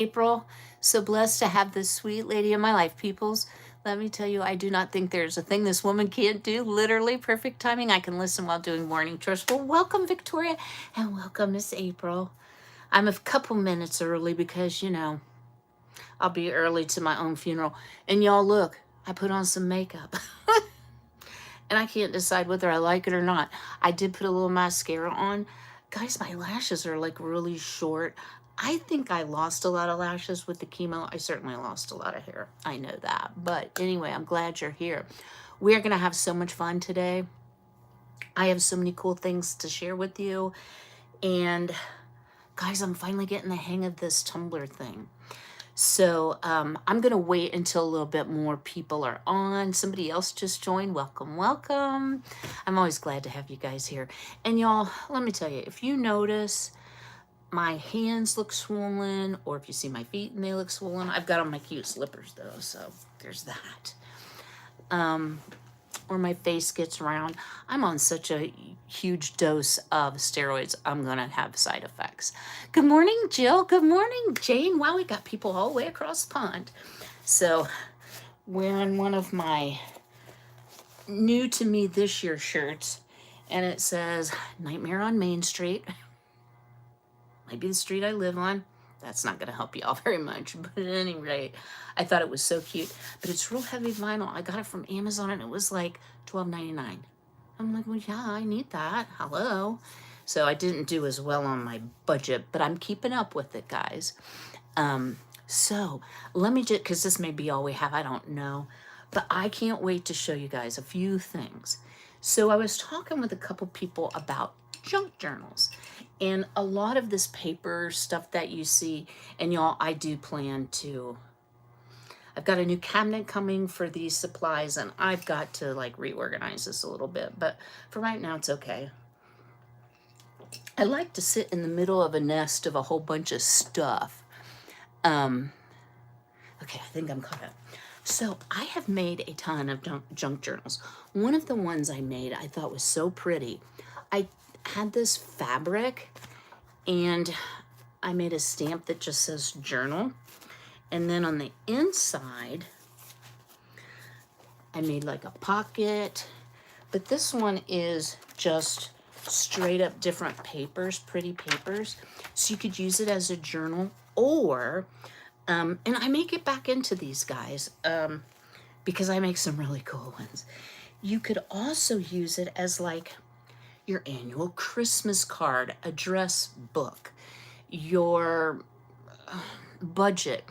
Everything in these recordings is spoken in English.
April. So blessed to have this sweet lady in my life, peoples. Let me tell you, I do not think there's a thing this woman can't do. Literally perfect timing. I can listen while doing morning chores. Well, welcome, Victoria, and welcome, Miss April. I'm a couple minutes early because, I'll be early to my own funeral. And y'all, look, I put on some makeup. And I can't decide whether I like it or not. I did put a little mascara on. Guys, my lashes are like really short. I think I lost a lot of lashes with the chemo. I certainly lost a lot of hair. I know that. But anyway, I'm glad you're here. We're going to have so much fun today. I have so many cool things to share with you. And guys, I'm finally getting the hang of this tumbler thing. So I'm going to wait until a little bit more people are on. Somebody else just joined. Welcome, welcome. I'm always glad to have you guys here. And y'all, let me tell you, if you notice my hands look swollen, or if you see my feet and they look swollen, I've got on my cute slippers though, so there's that. Or my face gets round. I'm on such a huge dose of steroids, I'm gonna have side effects. Good morning, Jill. Good morning, Jane. Wow, we got people all the way across the pond. So, wearing one of my new to me this year shirts, and it says Nightmare on Main Street. Might be the street I live on. That's not going to help you all very much, but at any rate, I thought it was so cute. But it's real heavy vinyl. I got it from Amazon and it was like $12.99. I'm like, well, yeah, I need that. Hello. So I didn't do as well on my budget, but I'm keeping up with it, guys. So let me just, because this may be all we have, I don't know, but I can't wait to show you guys a few things. So I was talking with a couple people about junk journals. And a lot of this paper stuff that you see, and y'all, I do plan to, I've got a new cabinet coming for these supplies, and I've got to like reorganize this a little bit, but for right now, it's okay. I like to sit in the middle of a nest of a whole bunch of stuff. Okay, I think I'm caught up. So I have made a ton of junk journals. One of the ones I made I thought was so pretty. I had this fabric and I made a stamp that just says journal. And then on the inside, I made like a pocket. But this one is just straight up different papers, pretty papers. So you could use it as a journal or, and I may get back into these guys because I make some really cool ones. You could also use it as like your annual Christmas card, address book, your budget.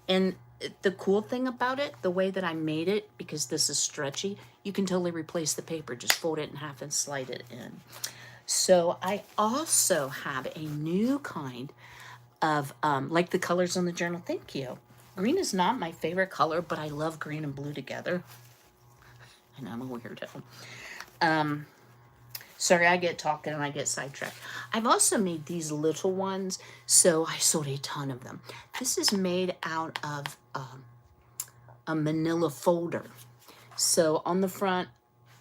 And the cool thing about it, the way that I made it, because this is stretchy, you can totally replace the paper. Just fold it in half and slide it in. So I also have a new kind of, like the colors on the journal. Thank you. Green is not my favorite color, but I love green and blue together. And I'm a weirdo. Sorry, I get talking and I get sidetracked. I've also made these little ones, so I sold a ton of them. This is made out of a manila folder. So on the front,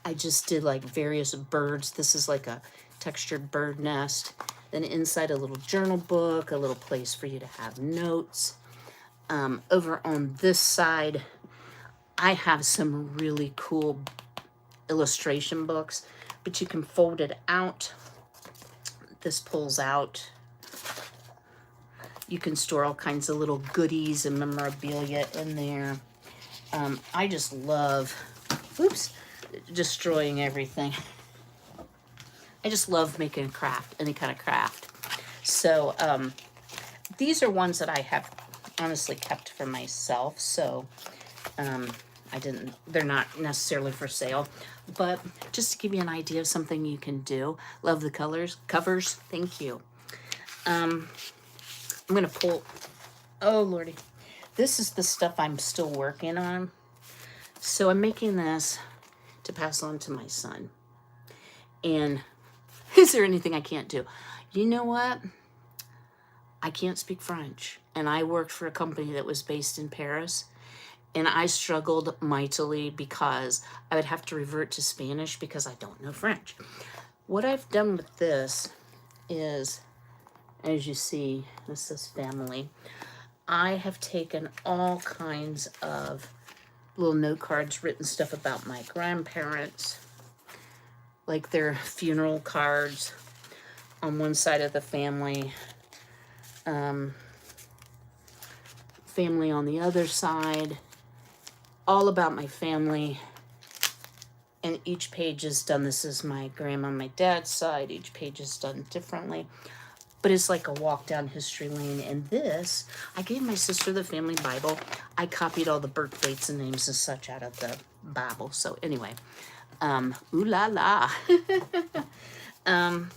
I just did like various birds. This is like a textured bird nest. Then inside a little journal book, a little place for you to have notes. Over on this side, I have some really cool illustration books, but you can fold it out. This pulls out. You can store all kinds of little goodies and memorabilia in there. I just love, oops, destroying everything. I just love making a craft, any kind of craft. So these are ones that I have honestly kept for myself. So they're not necessarily for sale, but just to give you an idea of something you can do. Love the covers. Thank you. I'm going to pull, oh Lordy. This is the stuff I'm still working on. So I'm making this to pass on to my son. And is there anything I can't do? You know what? I can't speak French. And I worked for a company that was based in Paris. And I struggled mightily because I would have to revert to Spanish because I don't know French. What I've done with this is, as you see, this is family. I have taken all kinds of little note cards, written stuff about my grandparents, like their funeral cards on one side of the family, family on the other side, all about my family. And each page is done. This is my grandma on my dad's side. Each page is done differently. But it's like a walk down history lane. And this, I gave my sister the family Bible. I copied all the birth dates and names and such out of the Bible. So anyway, ooh la la. And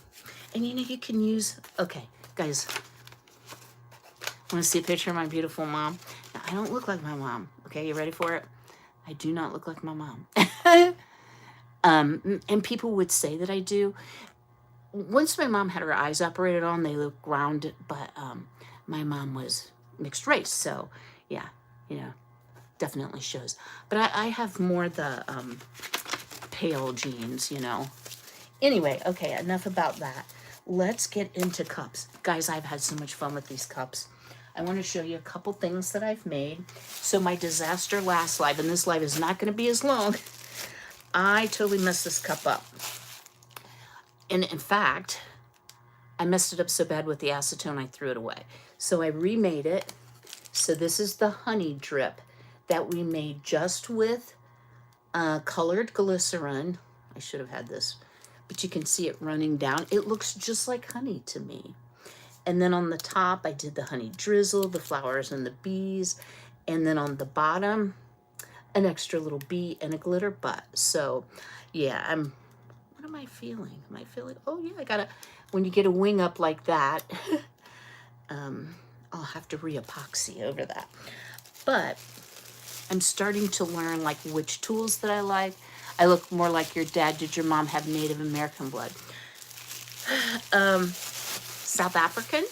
you know, you can use, okay, guys, want to see a picture of my beautiful mom? Now, I don't look like my mom. Okay, you ready for it? I do not look like my mom. And people would say that I do. Once my mom had her eyes operated on, they look round, but my mom was mixed race, so yeah, you know, definitely shows. But I have more the pale genes, you know. Anyway, okay, enough about that. Let's get into cups. Guys, I've had so much fun with these cups. I want to show you a couple things that I've made. So my disaster last live, and this live is not going to be as long. I totally messed this cup up. And in fact, I messed it up so bad with the acetone, I threw it away. So I remade it. So this is the honey drip that we made just with colored glycerin. I should have had this, but you can see it running down. It looks just like honey to me. And then on the top, I did the honey drizzle, the flowers and the bees. And then on the bottom, an extra little bee and a glitter butt. So yeah, what am I feeling? Am I feeling, oh yeah, I gotta, when you get a wing up like that, I'll have to re-epoxy over that. But I'm starting to learn like which tools that I like. I look more like your dad. Did your mom have Native American blood? South African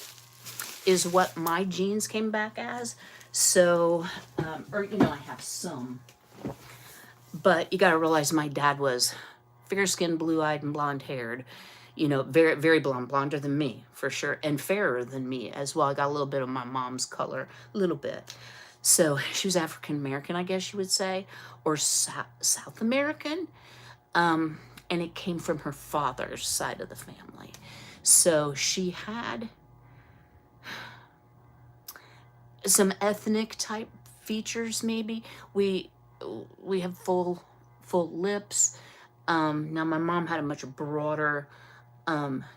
is what my genes came back as. So, or you know, I have some. But you got to realize my dad was fair-skinned, blue-eyed, and blonde-haired. You know, very, very blonde, blonder than me, for sure, and fairer than me as well. I got a little bit of my mom's color, a little bit. So she was African-American, I guess you would say, or South American. And it came from her father's side of the family. So she had some ethnic type features, maybe. We have full lips. Now my mom had a much broader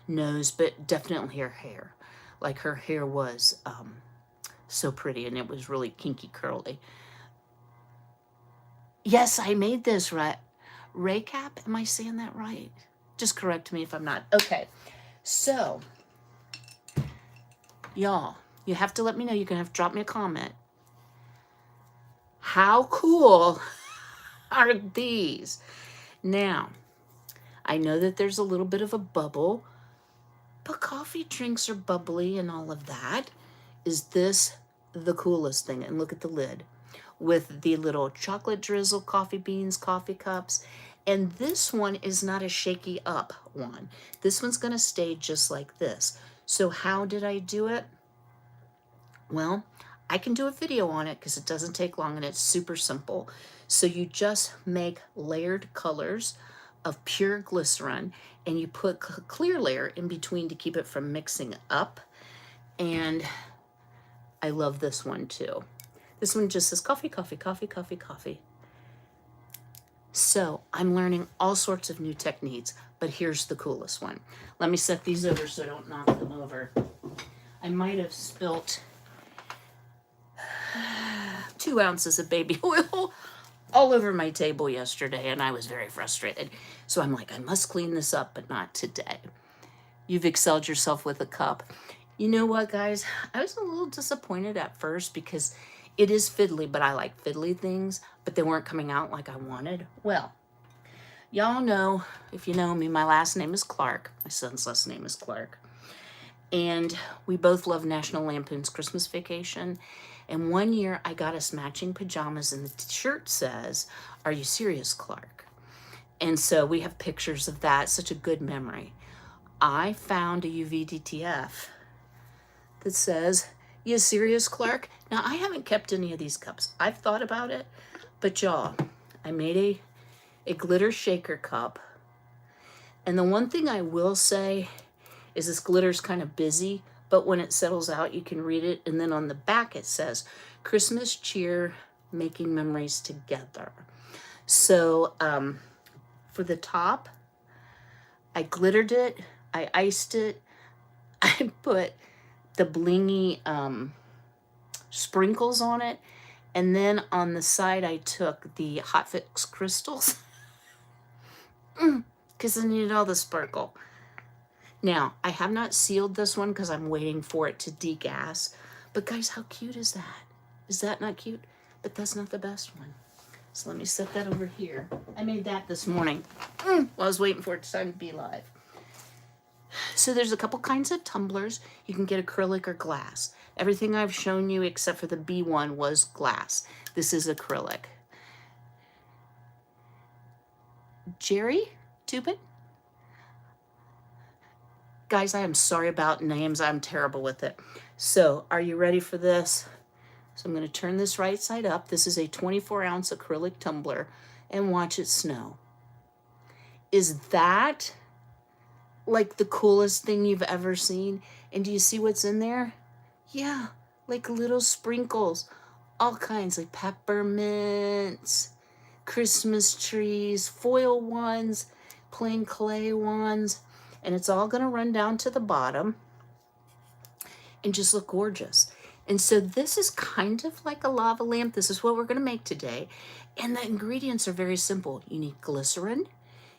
nose, but definitely her hair. Like her hair was so pretty, and it was really kinky curly. Yes, I made this right. Raycap, am I saying that right? Just correct me if I'm not. Okay, so y'all, you have to let me know. You're gonna have to drop me a comment. How cool are these? Now, I know that there's a little bit of a bubble, but coffee drinks are bubbly and all of that. Is this the coolest thing? And look at the lid with the little chocolate drizzle, coffee beans, coffee cups. And this one is not a shaky up one. This one's gonna stay just like this. So how did I do it? Well, I can do a video on it because it doesn't take long and it's super simple. So you just make layered colors of pure glycerin, and you put a clear layer in between to keep it from mixing up. And I love this one too. This one just says coffee, coffee, coffee, coffee, coffee. So I'm learning all sorts of new techniques, but here's the coolest one. Let me set these over so I don't knock them over. I might have spilt 2 ounces of baby oil all over my table yesterday, and I was very frustrated. So I'm like, I must clean this up, but not today. You've excelled yourself with a cup. You know what, guys? I was a little disappointed at first because it is fiddly, but I like fiddly things, but they weren't coming out like I wanted. Well, y'all know, if you know me, my last name is Clark. My son's last name is Clark. And we both love National Lampoon's Christmas Vacation. And one year I got us matching pajamas, and the shirt says, "Are you serious, Clark?" And so we have pictures of that. Such a good memory. I found a UVDTF that says, You serious, Clark? Now, I haven't kept any of these cups. I've thought about it, but y'all, I made a glitter shaker cup. And the one thing I will say is this glitter's kind of busy, but when it settles out, you can read it. And then on the back, it says, Christmas cheer, making memories together. So for the top, I glittered it, I iced it, I put the blingy sprinkles on it, and then on the side I took the Hot Fix crystals because I needed all the sparkle. Now, I have not sealed this one because I'm waiting for it to degas, but guys, how cute is that? Is that not cute? But that's not the best one. So let me set that over here. I made that this morning while I was waiting for it time to be live. So there's a couple kinds of tumblers. You can get acrylic or glass. Everything I've shown you except for the B one was glass. This is acrylic. Jerry Tubin? Guys, I am sorry about names. I'm terrible with it. So are you ready for this? So I'm going to turn this right side up. This is a 24-ounce acrylic tumbler, and watch it snow. Is that like the coolest thing you've ever seen? And do you see what's in there? Yeah, like little sprinkles, all kinds, like peppermints, Christmas trees, foil ones, plain clay ones, and it's all going to run down to the bottom and just look gorgeous. And so this is kind of like a lava lamp. This is what we're going to make today. And the ingredients are very simple. You need glycerin,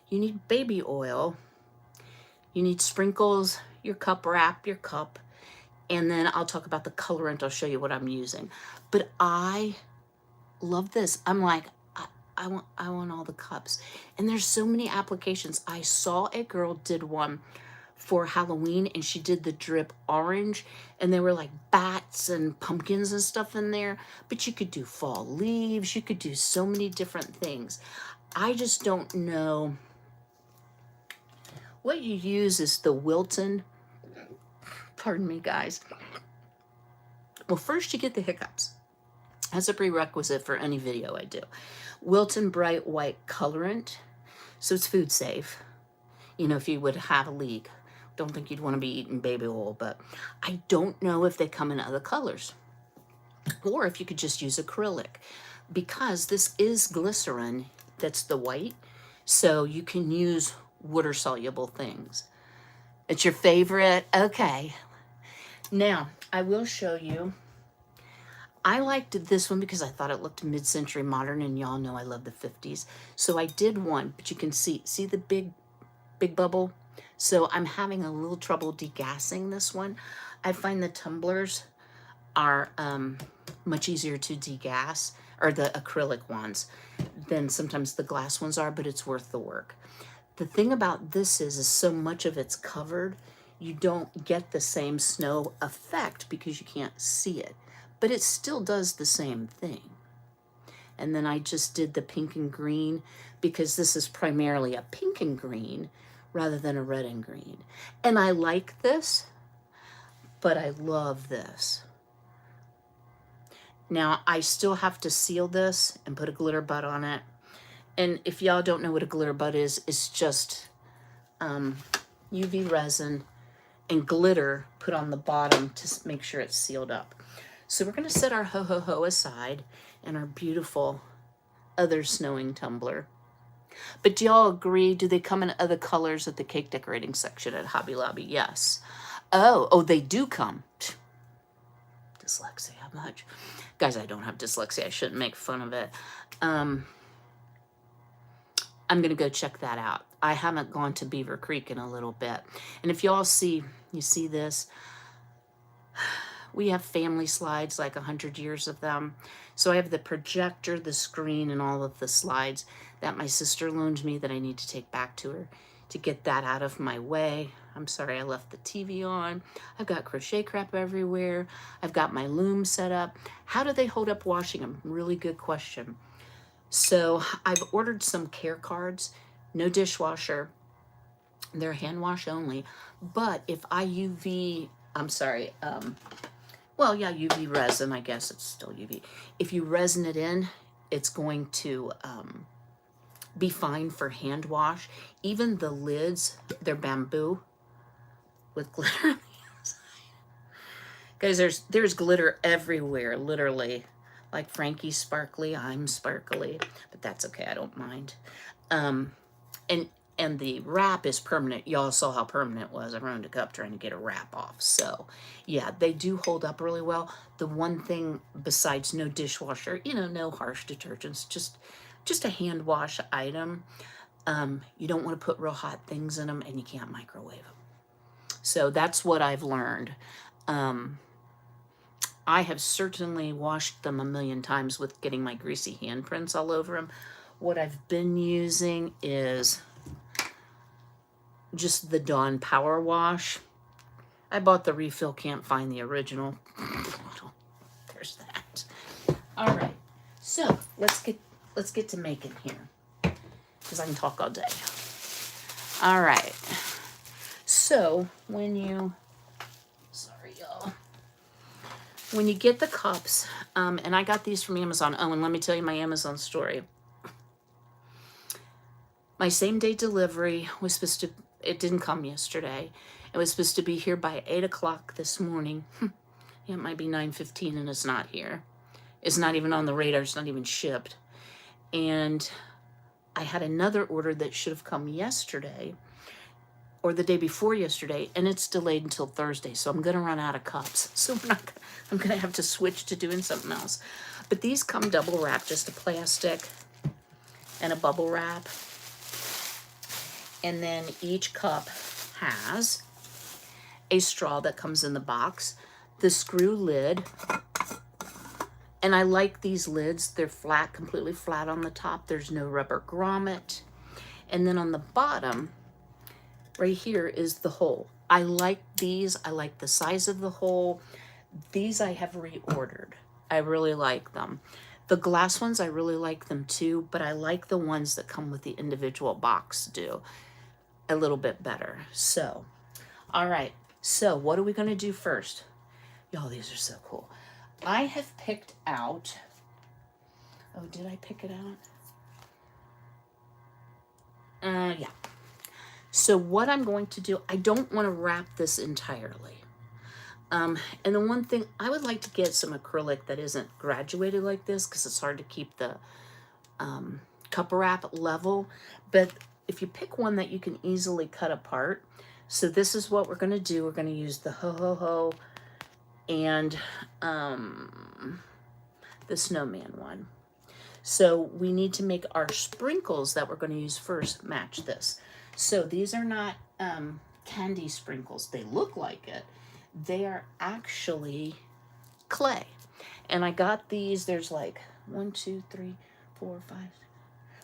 you need baby oil, you need sprinkles, your cup wrap, your cup, and then I'll talk about the colorant. I'll show you what I'm using. But I love this. I'm like, I want all the cups. And there's so many applications. I saw a girl did one for Halloween, and she did the drip orange, and there were like bats and pumpkins and stuff in there. But you could do fall leaves. You could do so many different things. I just don't know. What you use is the Wilton. Pardon me, guys. Well, first you get the hiccups. That's a prerequisite for any video I do. Wilton Bright White Colorant. So it's food safe. You know, if you would have a leak. Don't think you'd want to be eating baby oil, but I don't know if they come in other colors. Or if you could just use acrylic. Because this is glycerin, that's the white. So you can use water-soluble things. It's your favorite? Okay. Now, I will show you. I liked this one because I thought it looked mid-century modern, and y'all know I love the 50s. So I did one, but you can see the big bubble? So I'm having a little trouble degassing this one. I find the tumblers are much easier to degas, or the acrylic ones, than sometimes the glass ones are, but it's worth the work. The thing about this is so much of it's covered, you don't get the same snow effect because you can't see it. But it still does the same thing. And then I just did the pink and green because this is primarily a pink and green rather than a red and green. And I like this, but I love this. Now, I still have to seal this and put a glitter butt on it. And if y'all don't know what a glitter butt is, it's just UV resin and glitter put on the bottom to make sure it's sealed up. So we're going to set our ho-ho-ho aside and our beautiful other snowing tumbler. But do y'all agree? Do they come in other colors at the cake decorating section at Hobby Lobby? Yes. Oh, they do come. Dyslexia, how much? Guys, I don't have dyslexia. I shouldn't make fun of it. I'm going to go check that out. I haven't gone to Beaver Creek in a little bit. And if y'all see, you see this? We have family slides, like 100 years of them. So I have the projector, the screen, and all of the slides that my sister loaned me that I need to take back to her to get that out of my way. I'm sorry I left the TV on. I've got crochet crap everywhere. I've got my loom set up. How do they hold up washing them? Really good question. So I've ordered some care cards, no dishwasher. They're hand wash only. But if I well, yeah, UV resin, I guess it's still UV. If you resin it in, it's going to be fine for hand wash. Even the lids, they're bamboo with glitter on the inside. Guys, there's glitter everywhere, literally. Like Frankie's sparkly, I'm sparkly, but that's okay, I don't mind. And the wrap is permanent. Y'all saw how permanent it was. I ruined a cup trying to get a wrap off. So yeah, they do hold up really well. The one thing besides no dishwasher, no harsh detergents, just a hand wash item. You don't want to put real hot things in them, and you can't microwave them. So that's what I've learned. I have certainly washed them a million times with getting my greasy handprints all over them. What I've been using is just the Dawn Power Wash. I bought the refill, can't find the original. There's that. All right, so let's get to making here, because I can talk all day. All right, so when you get the cups, and I got these from Amazon. Oh, and let me tell you my Amazon story. My same day delivery was supposed to, it didn't come yesterday. It was supposed to be here by 8 o'clock this morning. Yeah, it might be 9:15 and it's not here. It's not even on the radar. It's not even shipped. And I had another order that should have come yesterday or the day before yesterday, and it's delayed until Thursday. So I'm going to run out of cups. So I'm going to have to switch to doing something else. But these come double wrapped, just a plastic and a bubble wrap. And then each cup has a straw that comes in the box, the screw lid, and I like these lids. They're flat, completely flat on the top. There's no rubber grommet. And then on the bottom, right here is the hole. I like these. I like the size of the hole. These I have reordered. I really like them. The glass ones, I really like them too, but I like the ones that come with the individual box a little bit better. So, all right. So what are we going to do first? Y'all, these are so cool. I have picked out, oh, did I pick it out? Yeah. So what I'm going to do, I don't want to wrap this entirely. And the one thing, I would like to get some acrylic that isn't graduated like this, because it's hard to keep the cup wrap level. But if you pick one that you can easily cut apart, so this is what we're going to do. We're going to use the ho-ho-ho and the snowman one. So we need to make our sprinkles that we're going to use first match this. So these are not candy sprinkles. They look like it. They are actually clay. And I got these, there's like 1, 2, 3, 4, 5,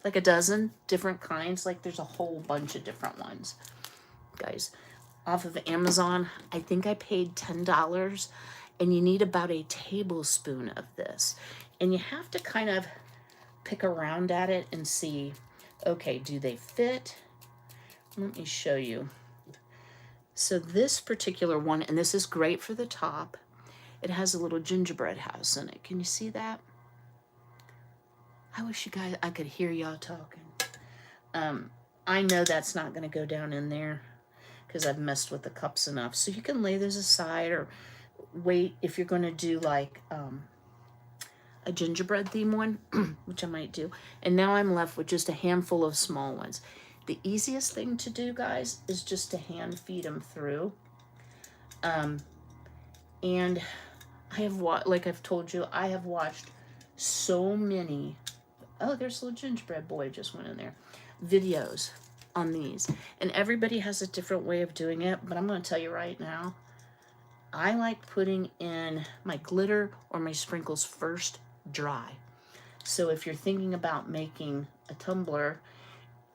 like a dozen different kinds. Like there's a whole bunch of different ones. Guys, off of Amazon, I think I paid $10, and you need about a tablespoon of this. And you have to kind of pick around at it and see, okay, do they fit? Let me show you. So this particular one, and this is great for the top, it has a little gingerbread house in it. Can you see that? I wish you guys, I could hear y'all talking. I know that's not going to go down in there because I've messed with the cups enough. So you can lay those aside or wait if you're going to do like a gingerbread theme one, which I might do. And now I'm left with just a handful of small ones. The easiest thing to do, guys, is just to hand feed them through. And I have like I've told you, I have watched so many. Oh, there's a little gingerbread boy just went in there. Videos on these, and everybody has a different way of doing it. But I'm going to tell you right now, I like putting in my glitter or my sprinkles first dry. So if you're thinking about making a tumbler,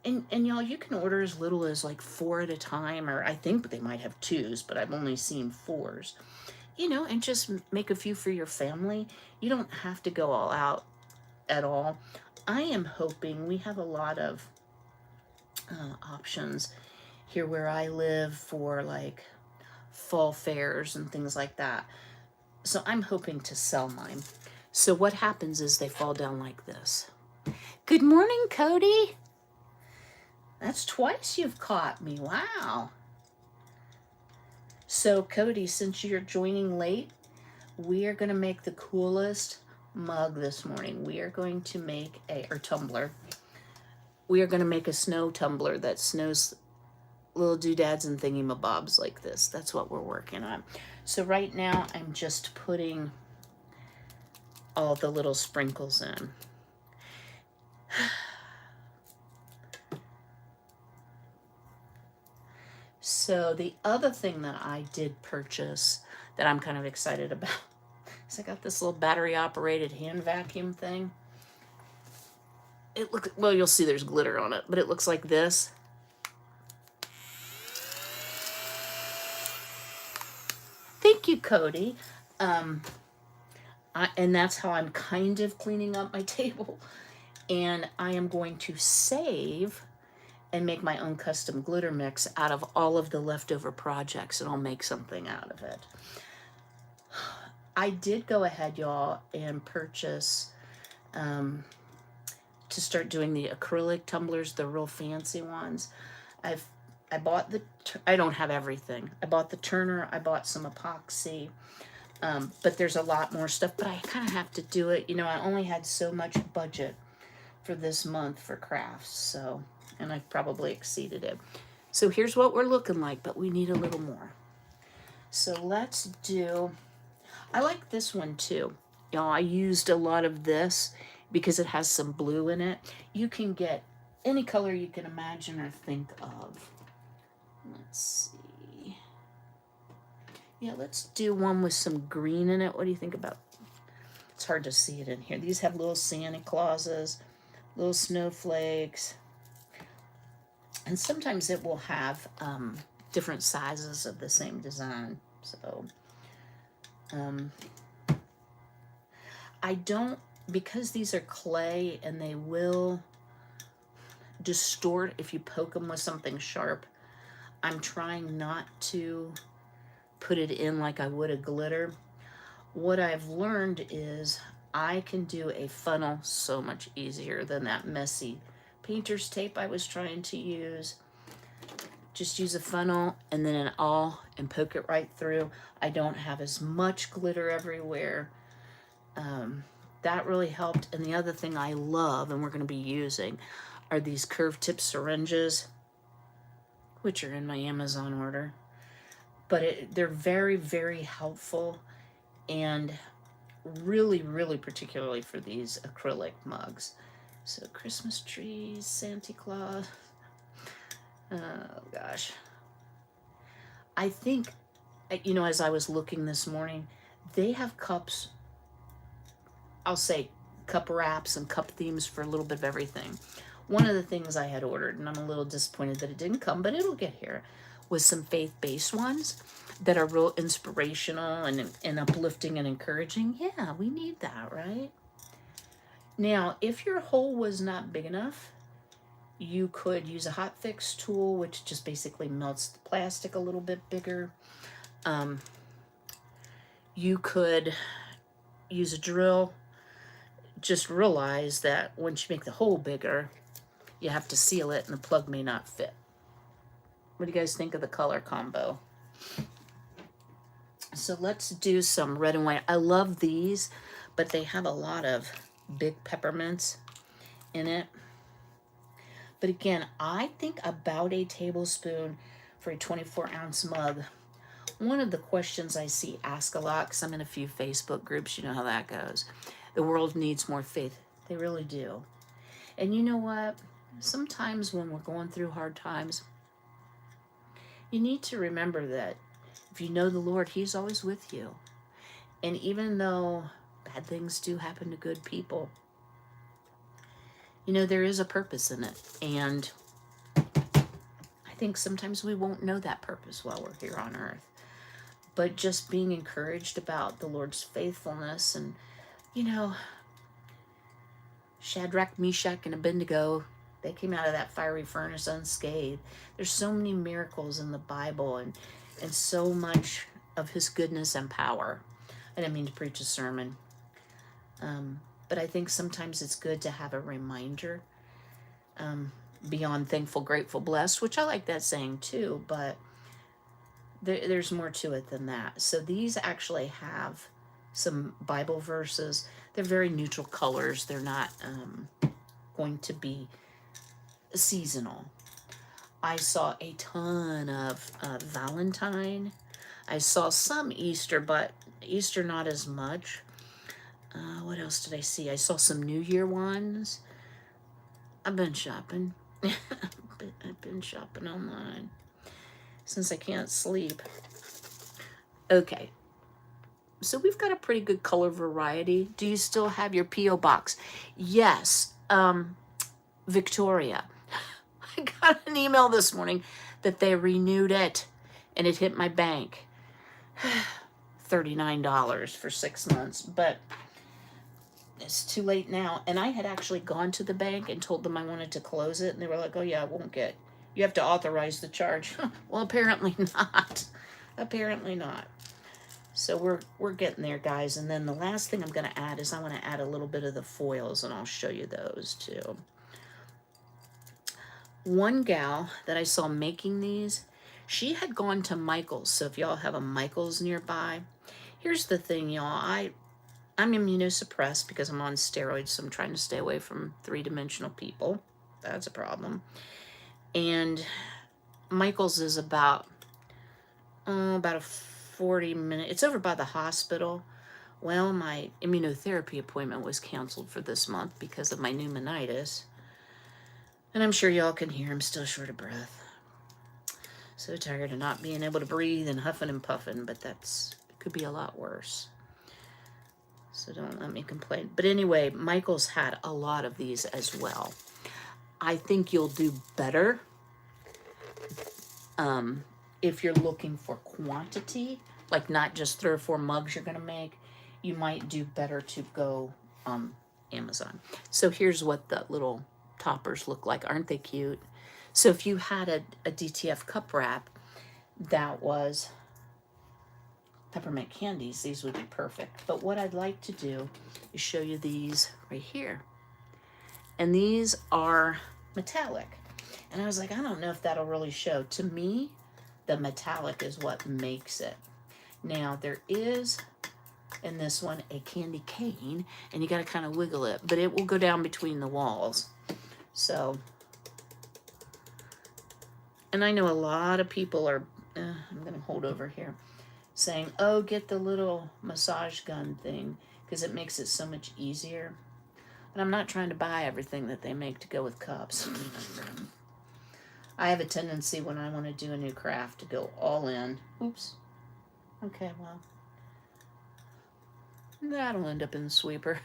and y'all, you can order as little as like 4 at a time, or I think they might have 2s, but I've only seen 4s. You know, and just make a few for your family. You don't have to go all out at all. I am hoping we have a lot of options here where I live for like fall fairs and things like that. So I'm hoping to sell mine. So what happens is they fall down like this. Good morning, Cody. That's twice you've caught me. Wow. So Cody, since you're joining late, we are going to make the coolest mug this morning. We are going to make or tumbler. We are going to make a snow tumbler that snows little doodads and thingy-mabobs like this. That's what we're working on. So right now I'm just putting all the little sprinkles in. So the other thing that I did purchase that I'm kind of excited about is I got this little battery operated hand vacuum thing. It looks, well, you'll see there's glitter on it, but it looks like this. Thank you, Cody. And that's how I'm kind of cleaning up my table. And I am going to save and make my own custom glitter mix out of all of the leftover projects, and I'll make something out of it. I did go ahead, y'all, and purchase to start doing the acrylic tumblers, the real fancy ones. I bought I don't have everything. I bought the turner, I bought some epoxy, but there's a lot more stuff, but I kind of have to do it. You know, I only had so much budget for this month for crafts, so, and I've probably exceeded it. So here's what we're looking like, but we need a little more. So let's do, I like this one too. You know, I used a lot of this because it has some blue in it. You can get any color you can imagine or think of. Let's see. Yeah, let's do one with some green in it. What do you think about? It's hard to see it in here. These have little Santa Clauses, little snowflakes. And sometimes it will have different sizes of the same design. So, I don't, because these are clay and they will distort if you poke them with something sharp, I'm trying not to put it in like I would a glitter. What I've learned is I can do a funnel so much easier than that messy painter's tape I was trying to use. Just use a funnel and then an awl and poke it right through. I don't have as much glitter everywhere. That really helped. And the other thing I love, and we're going to be using, are these curved tip syringes, which are in my Amazon order. But they're very, very helpful, and really, really particularly for these acrylic mugs. So Christmas trees, Santa Claus. Oh gosh. I think, you know, as I was looking this morning, they have cups, I'll say cup wraps and cup themes for a little bit of everything. One of the things I had ordered, and I'm a little disappointed that it didn't come, but it'll get here, was some faith-based ones that are real inspirational and uplifting and encouraging. Yeah, we need that, right? Now, if your hole was not big enough, you could use a hot fix tool, which just basically melts the plastic a little bit bigger. You could use a drill. Just realize that once you make the hole bigger, you have to seal it and the plug may not fit. What do you guys think of the color combo? So let's do some red and white. I love these, but they have a lot of big peppermints in it. But again, I think about a tablespoon for a 24-ounce mug. One of the questions I see asked a lot, because I'm in a few Facebook groups, you know how that goes. The world needs more faith. They really do. And you know what? Sometimes when we're going through hard times, you need to remember that if you know the Lord, He's always with you. And even though bad things do happen to good people, you know, there is a purpose in it. And I think sometimes we won't know that purpose while we're here on earth. But just being encouraged about the Lord's faithfulness, and, you know, Shadrach, Meshach, and Abednego, they came out of that fiery furnace unscathed. There's so many miracles in the Bible, and so much of His goodness and power. I didn't mean to preach a sermon. But I think sometimes it's good to have a reminder, beyond thankful, grateful, blessed, which I like that saying too, but there's more to it than that. So these actually have some Bible verses. They're very neutral colors. They're not going to be seasonal. I saw a ton of Valentine. I saw some Easter, but Easter not as much. What else did I see? I saw some New Year ones. I've been shopping. I've been shopping online since I can't sleep. Okay. So we've got a pretty good color variety. Do you still have your P.O. box? Yes. Victoria. I got an email this morning that they renewed it and it hit my bank. $39 for 6 months, but it's too late now. And I had actually gone to the bank and told them I wanted to close it, and they were like, oh yeah, I won't get, you have to authorize the charge. Well, apparently not. Apparently not. So we're getting there, guys. And then the last thing I'm going to add is I want to add a little bit of the foils, and I'll show you those too. One gal that I saw making these, she had gone to Michael's. So if y'all have a Michael's nearby, here's the thing, y'all. I'm immunosuppressed because I'm on steroids, so I'm trying to stay away from three-dimensional people. That's a problem. And Michael's is about a 40-minute. It's over by the hospital. Well, my immunotherapy appointment was canceled for this month because of my pneumonitis. And I'm sure y'all can hear I'm still short of breath. So tired of not being able to breathe and huffing and puffing, but it could be a lot worse. So don't let me complain. But anyway, Michael's had a lot of these as well. I think you'll do better if you're looking for quantity, like not just 3 or 4 mugs you're going to make. You might do better to go on Amazon. So here's what the little toppers look like. Aren't they cute? So if you had a DTF cup wrap that was peppermint candies, these would be perfect. But what I'd like to do is show you these right here. And these are metallic. And I was like, I don't know if that'll really show. To me, the metallic is what makes it. Now, there is, in this one, a candy cane, and you got to kind of wiggle it, but it will go down between the walls. So, and I know a lot of people are, I'm going to hold over here, saying, oh, get the little massage gun thing because it makes it so much easier. But I'm not trying to buy everything that they make to go with cups. I have a tendency when I want to do a new craft to go all in. Oops. Okay, well, that'll end up in the sweeper.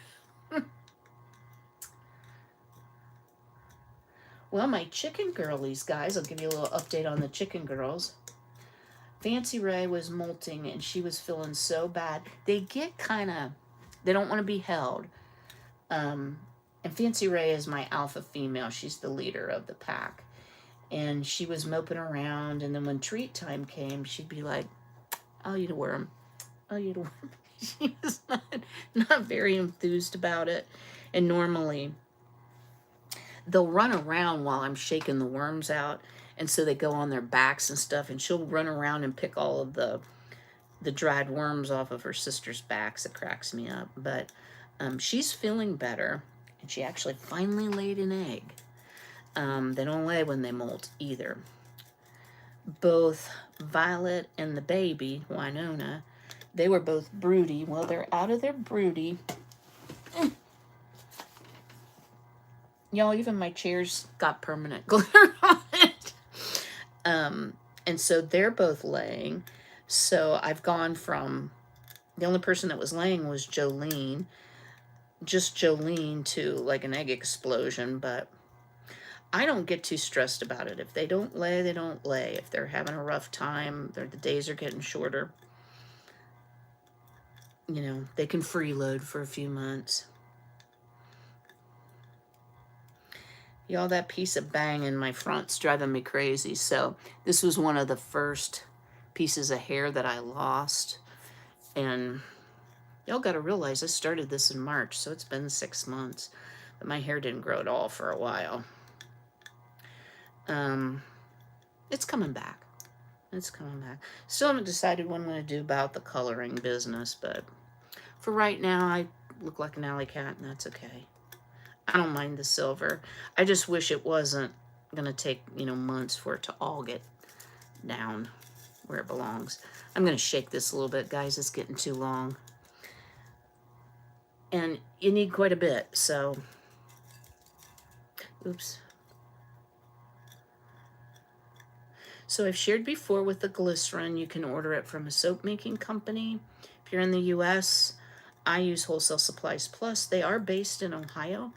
Well, my chicken girlies, guys, I'll give you a little update on the chicken girls. Fancy Ray was molting, and she was feeling so bad. They get kind of, they don't want to be held. And Fancy Ray is my alpha female. She's the leader of the pack. And she was moping around, and then when treat time came, she'd be like, I'll eat a worm. I'll eat a worm. She was not very enthused about it. And normally, they'll run around while I'm shaking the worms out. And so they go on their backs and stuff, and she'll run around and pick all of the dried worms off of her sister's backs. It cracks me up. But she's feeling better, and she actually finally laid an egg. They don't lay when they molt either. Both Violet and the baby, Winona, they were both broody. Well, they're out of their broody. Y'all, even my chair's got permanent glitter on it. And so they're both laying. So I've gone from, the only person that was laying was Jolene, just Jolene, to like an egg explosion. But I don't get too stressed about it. If they don't lay, they don't lay. If they're having a rough time, the days are getting shorter, you know, they can freeload for a few months. Y'all, that piece of bang in my front's driving me crazy. So this was one of the first pieces of hair that I lost. And Y'all got to realize I started this in March, so it's been 6 months. But my hair didn't grow at all for a while. It's coming back. It's coming back. Still haven't decided what I'm going to do about the coloring business, but for right now, I look like an alley cat, and that's okay. I don't mind the silver. I just wish it wasn't going to take, months for it to all get down where it belongs. I'm going to shake this a little bit, guys. It's getting too long. And you need quite a bit, so... Oops. So I've shared before with the glycerin, you can order it from a soap making company. If you're in the US, I use Wholesale Supplies Plus. They are based in Ohio.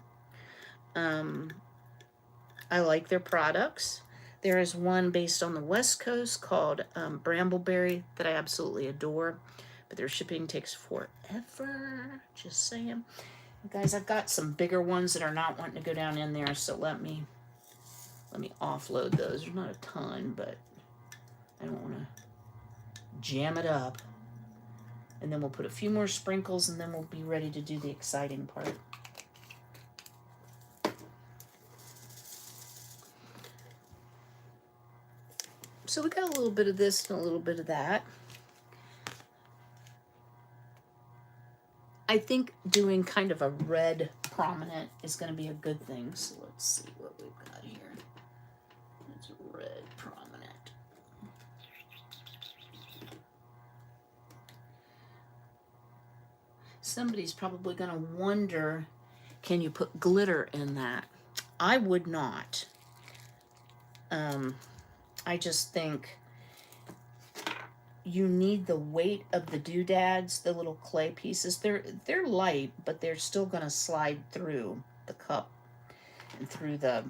I like their products. There is one based on the West Coast called Brambleberry that I absolutely adore, but their shipping takes forever. Just saying. Guys, I've got some bigger ones that are not wanting to go down in there, so let me offload those. There's not a ton, but I don't want to jam it up. And then we'll put a few more sprinkles, and then we'll be ready to do the exciting part. So we got a little bit of this and a little bit of that. I think doing kind of a red prominent is going to be a good thing. So let's see what we've got here. It's red prominent. Somebody's probably going to wonder, can you put glitter in that? I would not. I just think you need the weight of the doodads, the little clay pieces. They're light, but they're still going to slide through the cup and through the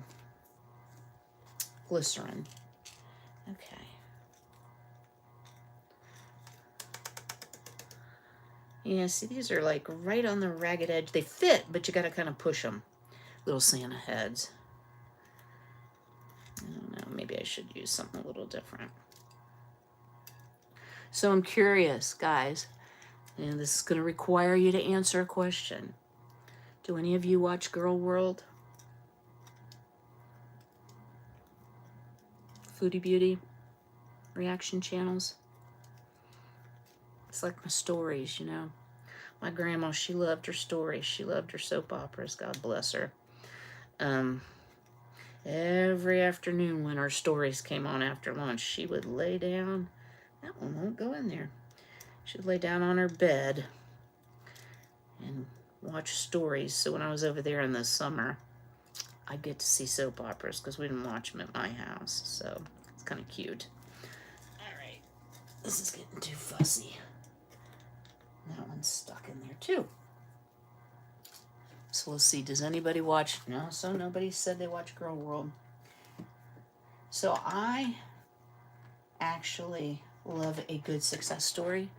glycerin. Okay. Yeah, see, these are like right on the ragged edge. They fit, but you got to kind of push them. Little Santa heads. I don't know, maybe I should use something a little different. So I'm curious, guys, and this is going to require you to answer a question. Do any of you watch Girl World? Foodie Beauty? Reaction channels? It's like my stories, My grandma, she loved her stories. She loved her soap operas. God bless her. Every afternoon when our stories came on after lunch, she would lay down. That one won't go in there. She'd lay down on her bed and watch stories. So when I was over there in the summer, I'd get to see soap operas because we didn't watch them at my house. So it's kind of cute. All right. This is getting too fussy. That one's stuck in there too. So we'll see. Does anybody watch? No, so nobody said they watch Girl World. So I actually love a good success story.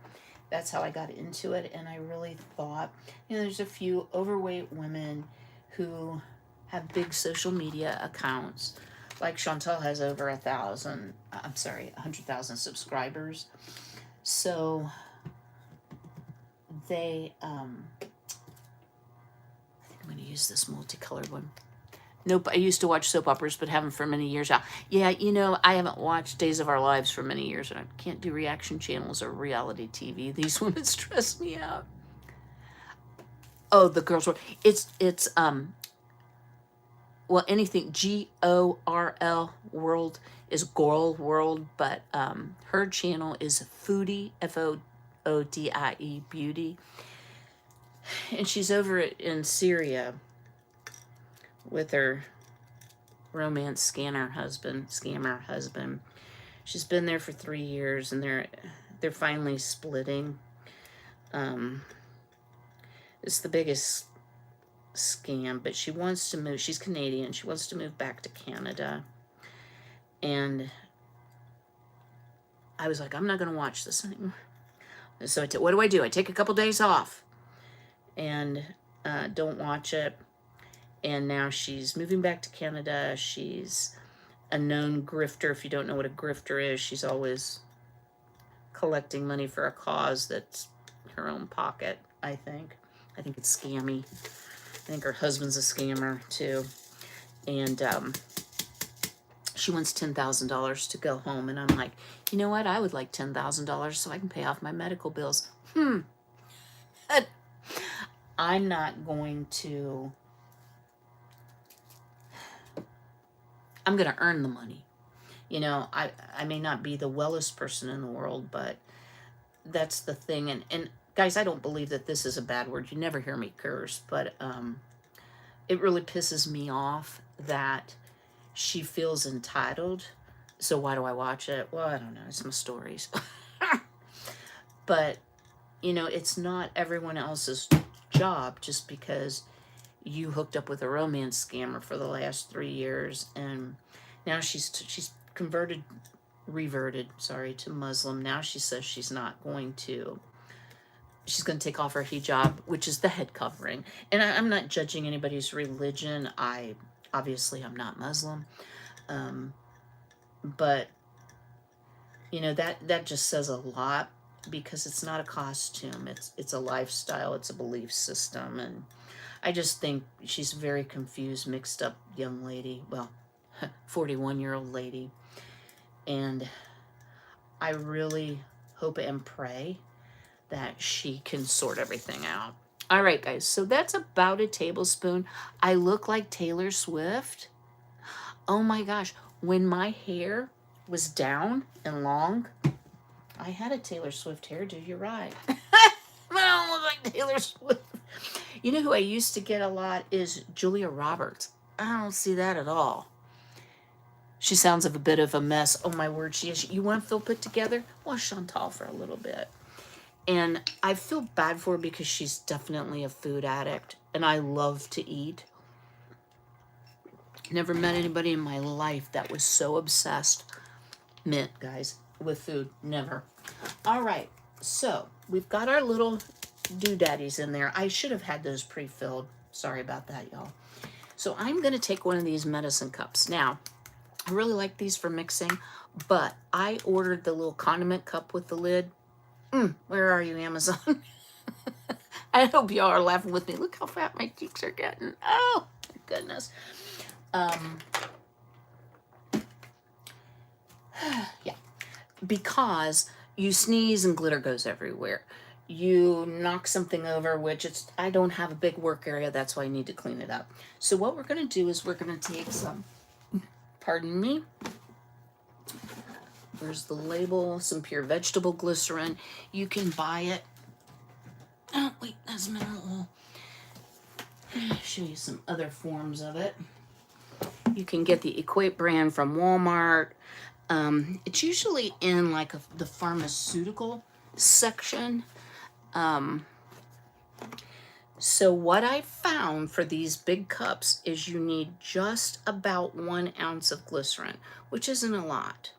That's how I got into it. And I really thought, there's a few overweight women who have big social media accounts. Like Chantal has over 100,000 subscribers. So they, I think I'm going to use this multicolored one. Nope, I used to watch soap operas, but haven't for many years now. Yeah, I haven't watched Days of Our Lives for many years, and I can't do reaction channels or reality TV. These women stress me out. Oh, the Girls World. It's well, anything GORL World is Girl World, but her channel is Foodie, FOODIE Beauty, and she's over in Syria with her romance scammer husband. She's been there for 3 years, and they're finally splitting. It's the biggest scam, but she wants to move. She's Canadian. She wants to move back to Canada. And I was like, I'm not going to watch this anymore. So what do? I take a couple days off and don't watch it. And now she's moving back to Canada. She's a known grifter. If you don't know what a grifter is, she's always collecting money for a cause that's her own pocket. I think. I think it's scammy. I think her husband's a scammer too. And she wants $10,000 to go home. And I'm like, you know what? I would like $10,000 so I can pay off my medical bills. I'm not going to, I'm going to earn the money. You know, I may not be the wellest person in the world, but that's the thing. And guys, I don't believe that this is a bad word. You never hear me curse, but it really pisses me off that she feels entitled. So why do I watch it? Well, I don't know. It's my stories. But, you know, it's not everyone else's job just because you hooked up with a romance scammer for the last 3 years, and now she's reverted, to Muslim. Now she says she's not going to, she's going to take off her hijab, which is the head covering. And I'm not judging anybody's religion. Obviously I'm not Muslim. But, you know, that just says a lot, because it's not a costume. It's a lifestyle. It's a belief system. And I just think she's a very confused, mixed up young lady. Well, 41-year-old lady. And I really hope and pray that she can sort everything out. All right, guys. So that's about a tablespoon. I look like Taylor Swift. Oh my gosh. When my hair was down and long, I had a Taylor Swift hairdo. You're right. I don't look like Taylor Swift. You know who I used to get a lot is Julia Roberts. I don't see that at all. She sounds of a bit of a mess. Oh my word, she is. You want to feel put together? Watch Chantal for a little bit. And I feel bad for her because she's definitely a food addict. And I love to eat. Never met anybody in my life that was so obsessed, guys, with food. Never. All right. So we've got our little doodaddies in there. I should have had those pre-filled. Sorry about that, y'all. So I'm going to take one of these medicine cups. Now, I really like these for mixing, but I ordered the little condiment cup with the lid. Where are you, Amazon? I hope y'all are laughing with me. Look how fat my cheeks are getting. Oh, my goodness. Yeah, because you sneeze and glitter goes everywhere. You knock something over, which I don't have a big work area. That's why I need to clean it up. So what we're going to do is we're going to take some, pardon me, there's the label, some pure vegetable glycerin. You can buy it. Oh, wait, that's mineral oil. Show you some other forms of it. You can get the Equate brand from Walmart. It's usually in like the pharmaceutical section. So what I found for these big cups is you need just about 1 ounce of glycerin, which isn't a lot.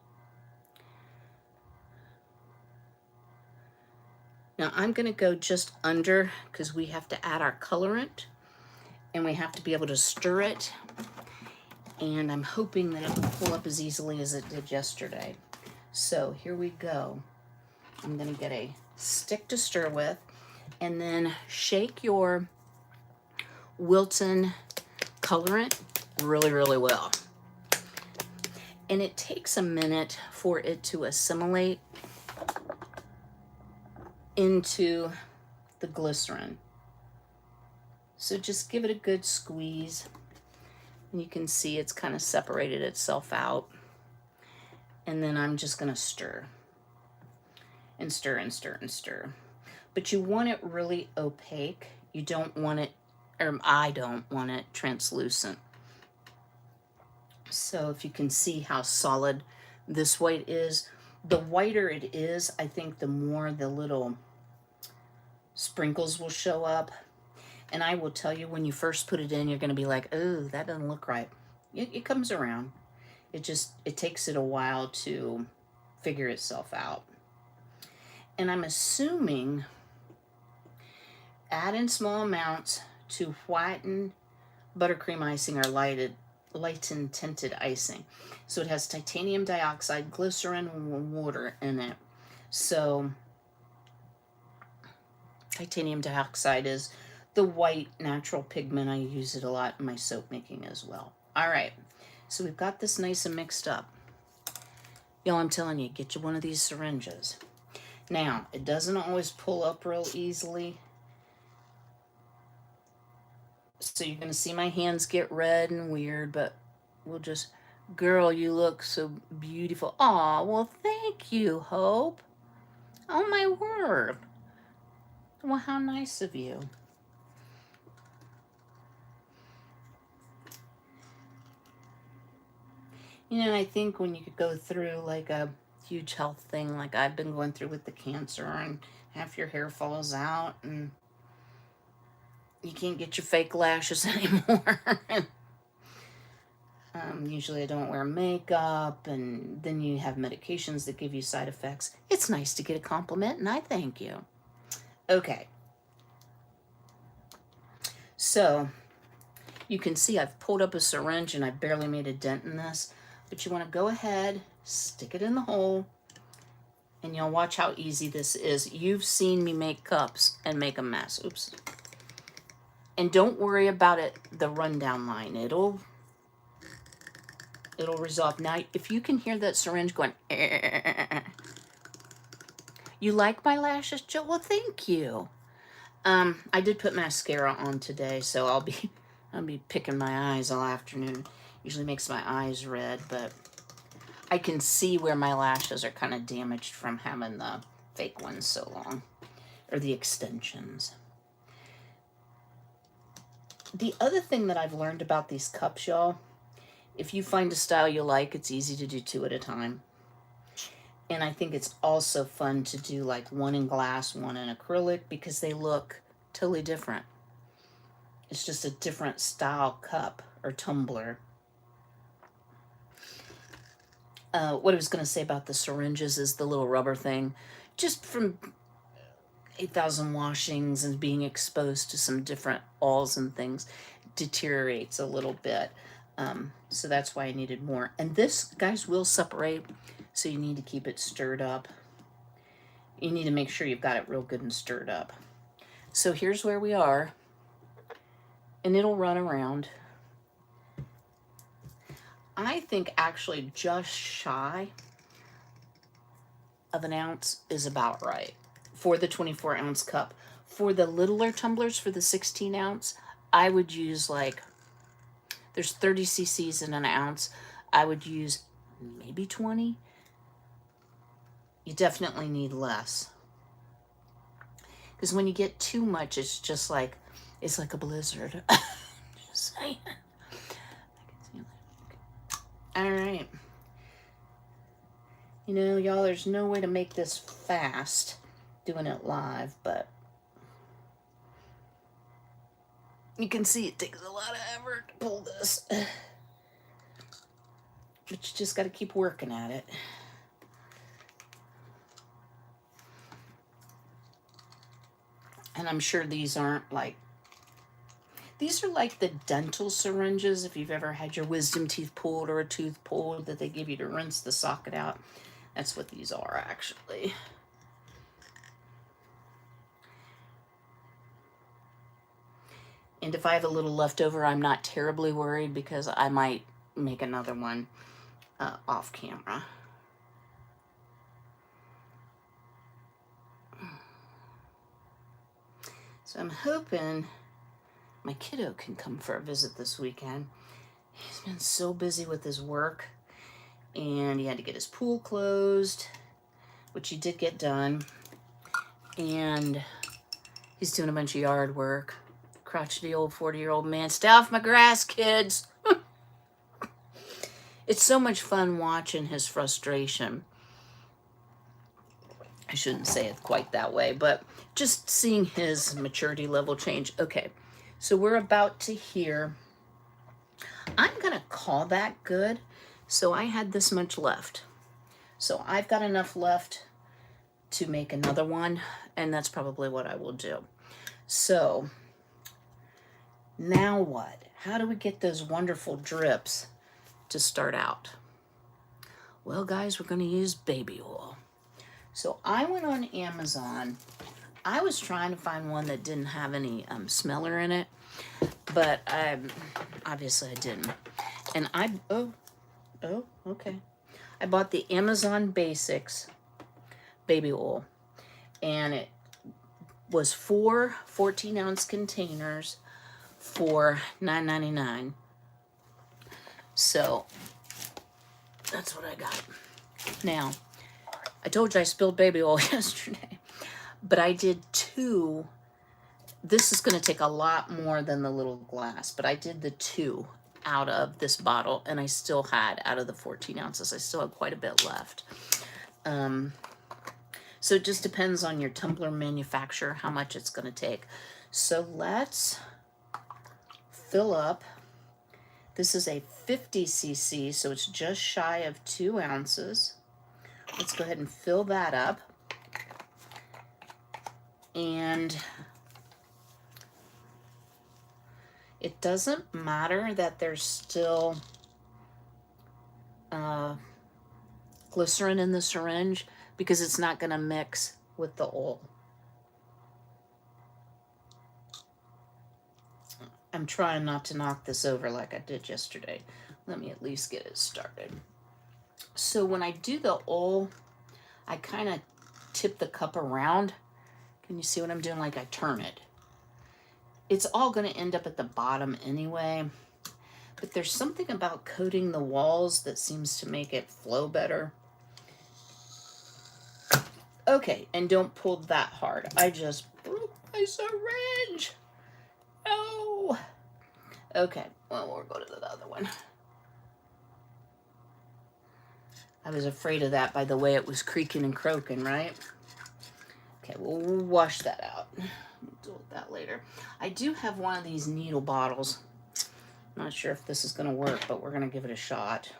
Now I'm going to go just under because we have to add our colorant and we have to be able to stir it. And I'm hoping that it will pull up as easily as it did yesterday. So here we go. I'm going to get a stick to stir with, and then shake your Wilton colorant really, really well. And it takes a minute for it to assimilate into the glycerin. So just give it a good squeeze. And you can see it's kind of separated itself out. And then I'm just going to stir. And stir and stir and stir. But you want it really opaque. You don't want it, or I don't want it translucent. So if you can see how solid this white is, the whiter it is, I think the more the little sprinkles will show up. And I will tell you, when you first put it in, you're going to be like, oh, that doesn't look right. It comes around. It takes it a while to figure itself out. And I'm assuming add in small amounts to whiten buttercream icing or lighten tinted icing. So it has titanium dioxide, glycerin, and water in it. So Titanium dioxide is the white natural pigment. I use it a lot in my soap making as well. All right, so we've got this nice and mixed up. Y'all, I'm telling you, get you one of these syringes. Now, it doesn't always pull up real easily. So you're going to see my hands get red and weird, but we'll just... Girl, you look so beautiful. Aw, well, thank you, Hope. Oh, my word. Well, how nice of you. You know, I think when you could go through like a huge health thing like I've been going through with the cancer, and half your hair falls out and you can't get your fake lashes anymore. Usually I don't wear makeup, and then you have medications that give you side effects. It's nice to get a compliment, and I thank you. Okay. So you can see I've pulled up a syringe and I barely made a dent in this, but you want to go ahead, stick it in the hole, and you'll watch how easy this is. You've seen me make cups and make a mess. Oops. And don't worry about it, the rundown line. It'll resolve. Now, if you can hear that syringe going, you like my lashes, Jill? Well, thank you. I did put mascara on today, so I'll be picking my eyes all afternoon. Usually makes my eyes red, but I can see where my lashes are kind of damaged from having the fake ones so long, or the extensions. The other thing that I've learned about these cups, y'all, if you find a style you like, it's easy to do 2 at a time. And I think it's also fun to do like one in glass, one in acrylic, because they look totally different. It's just a different style cup or tumbler. What I was going to say about the syringes is the little rubber thing. Just from 8,000 washings and being exposed to some different oils and things, deteriorates a little bit. So that's why I needed more. And this, guys, will separate, so you need to keep it stirred up. You need to make sure you've got it real good and stirred up. So here's where we are, and it'll run around. I think actually just shy of an ounce is about right for the 24-ounce cup. For the littler tumblers, for the 16-ounce, I would use like, there's 30 cc's in an ounce. I would use maybe 20. You definitely need less. Because when you get too much, it's just like, it's like a blizzard. Just saying. All right. You know, y'all, there's no way to make this fast doing it live, but you can see it takes a lot of effort to pull this. But you just got to keep working at it. And I'm sure these aren't like, these are like the dental syringes, if you've ever had your wisdom teeth pulled or a tooth pulled, that they give you to rinse the socket out. That's what these are, actually. And if I have a little left over, I'm not terribly worried, because I might make another one off camera. So I'm hoping my kiddo can come for a visit this weekend. He's been so busy with his work, and he had to get his pool closed, which he did get done. And he's doing a bunch of yard work. Crotchety old 40-year-old man. Stay off my grass, kids. It's so much fun watching his frustration. I shouldn't say it quite that way, but just seeing his maturity level change. Okay, so we're about to hear. I'm going to call that good. So I had this much left. So I've got enough left to make another one, and that's probably what I will do. So now what? How do we get those wonderful drips to start out? Well, guys, we're going to use baby oil. So I went on Amazon I was trying to find one that didn't have any smeller in it, but obviously I didn't. And oh, okay. I bought the Amazon Basics baby oil, and it was 4 14-ounce containers for $9.99. So that's what I got. Now, I told you I spilled baby oil yesterday, but I did 2. This is going to take a lot more than the little glass, but I did the 2 out of this bottle, and I still had, out of the 14 ounces, I still had quite a bit left. So it just depends on your tumbler manufacturer how much it's going to take. So let's fill up. This is a 50 cc, so it's just shy of 2 ounces. Let's go ahead and fill that up. And it doesn't matter that there's still glycerin in the syringe, because it's not going to mix with the oil. I'm trying not to knock this over like I did yesterday. Let me at least get it started. So when I do the oil, I kind of tip the cup around. Can you see what I'm doing? Like I turn it. It's all going to end up at the bottom anyway, but there's something about coating the walls that seems to make it flow better. Okay, and don't pull that hard. I just broke my syringe. No. Okay, well, we'll go to the other one. I was afraid of that by the way it was creaking and croaking, right? Okay, well, we'll wash that out. We'll deal with that later. I do have one of these needle bottles. I'm not sure if this is going to work, but we're going to give it a shot.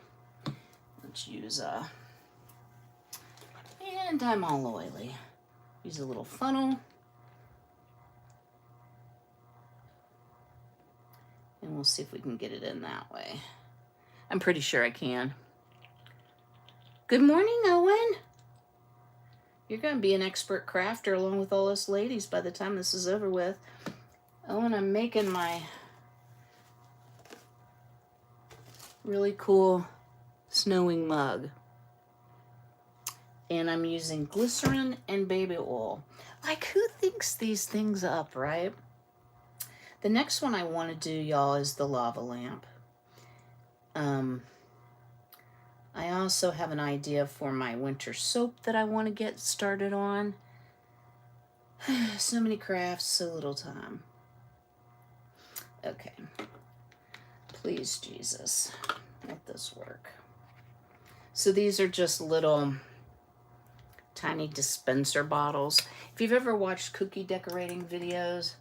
Let's use and I'm all oily. Use a little funnel. And we'll see if we can get it in that way. I'm pretty sure I can. Good morning, Owen. You're going to be an expert crafter along with all us ladies by the time this is over with. Owen, I'm making my really cool snowing mug. And I'm using glycerin and baby oil. Like, who thinks these things up, right? The next one I want to do, y'all, is the lava lamp. I also have an idea for my winter soap that I want to get started on. So many crafts, so little time. Okay. Please, Jesus, let this work. So these are just little tiny dispenser bottles. If you've ever watched cookie decorating videos,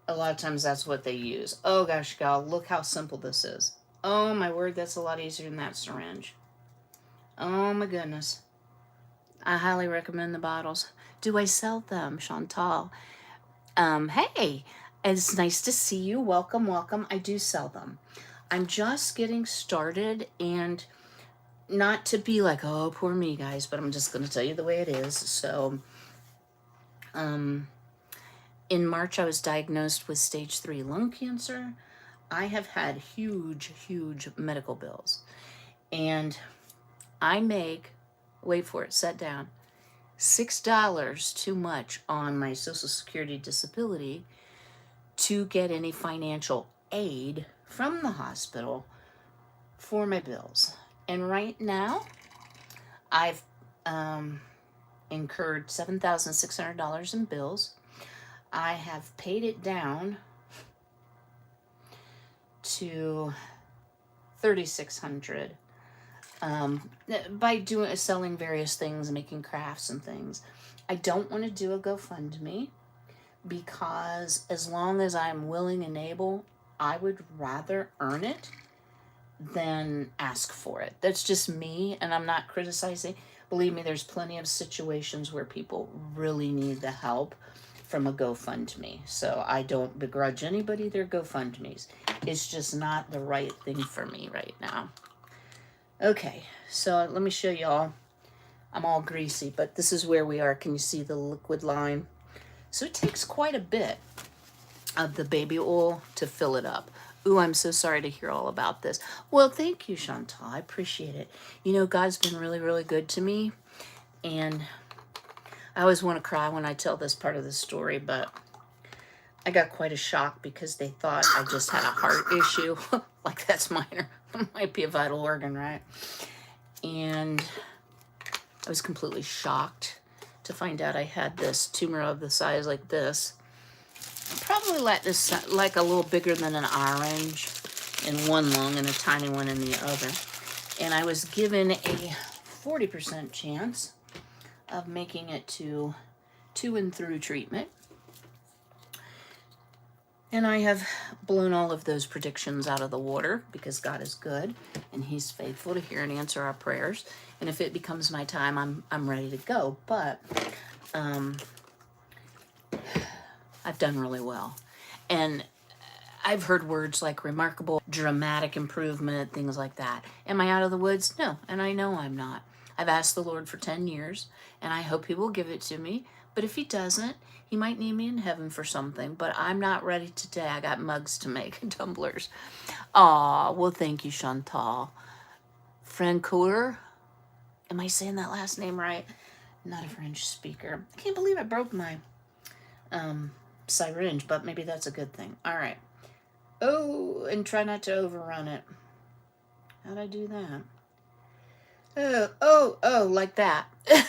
a lot of times that's what they use. Oh gosh, y'all, look how simple this is. Oh my word, that's a lot easier than that syringe. Oh my goodness. I highly recommend the bottles. Do I sell them, Chantal? Hey, it's nice to see you. Welcome, welcome. I do sell them. I'm just getting started, and not to be like, oh, poor me, guys, but I'm just going to tell you the way it is. So, in March, I was diagnosed with stage 3 lung cancer. I have had huge, huge medical bills. And I make, wait for it, set down, $6 too much on my Social Security disability to get any financial aid from the hospital for my bills. And right now, I've incurred $7,600 in bills. I have paid it down to $3,600 by selling various things, making crafts and things. I don't want to do a GoFundMe because as long as I'm willing and able, I would rather earn it than ask for it. That's just me, and I'm not criticizing. Believe me, there's plenty of situations where people really need the help from a GoFundMe. So I don't begrudge anybody their GoFundMes. It's just not the right thing for me right now. Okay, so let me show y'all. I'm all greasy, but this is where we are. Can you see the liquid line? So it takes quite a bit of the baby oil to fill it up. Ooh, I'm so sorry to hear all about this. Well, thank you, Chantal. I appreciate it. You know, God's been really, really good to me. And I always want to cry when I tell this part of the story, but I got quite a shock because they thought I just had a heart issue. Like, that's minor. It might be a vital organ, right? And I was completely shocked to find out I had this tumor of the size like this. Probably like this, like a little bigger than an orange in one lung and a tiny one in the other. And I was given a 40% chance of making it to and through treatment. And I have blown all of those predictions out of the water because God is good and He's faithful to hear and answer our prayers. And if it becomes my time, I'm ready to go. But I've done really well. And I've heard words like remarkable, dramatic improvement, things like that. Am I out of the woods? No, and I know I'm not. I've asked the Lord for 10 years, and I hope He will give it to me. But if He doesn't, He might need me in heaven for something. But I'm not ready today. I got mugs to make and tumblers. Aw, well, thank you, Chantal. Francoeur, am I saying that last name right? Not a French speaker. I can't believe I broke my syringe, but maybe that's a good thing. All right. Oh, and try not to overrun it. How'd I do that? Oh, like that. I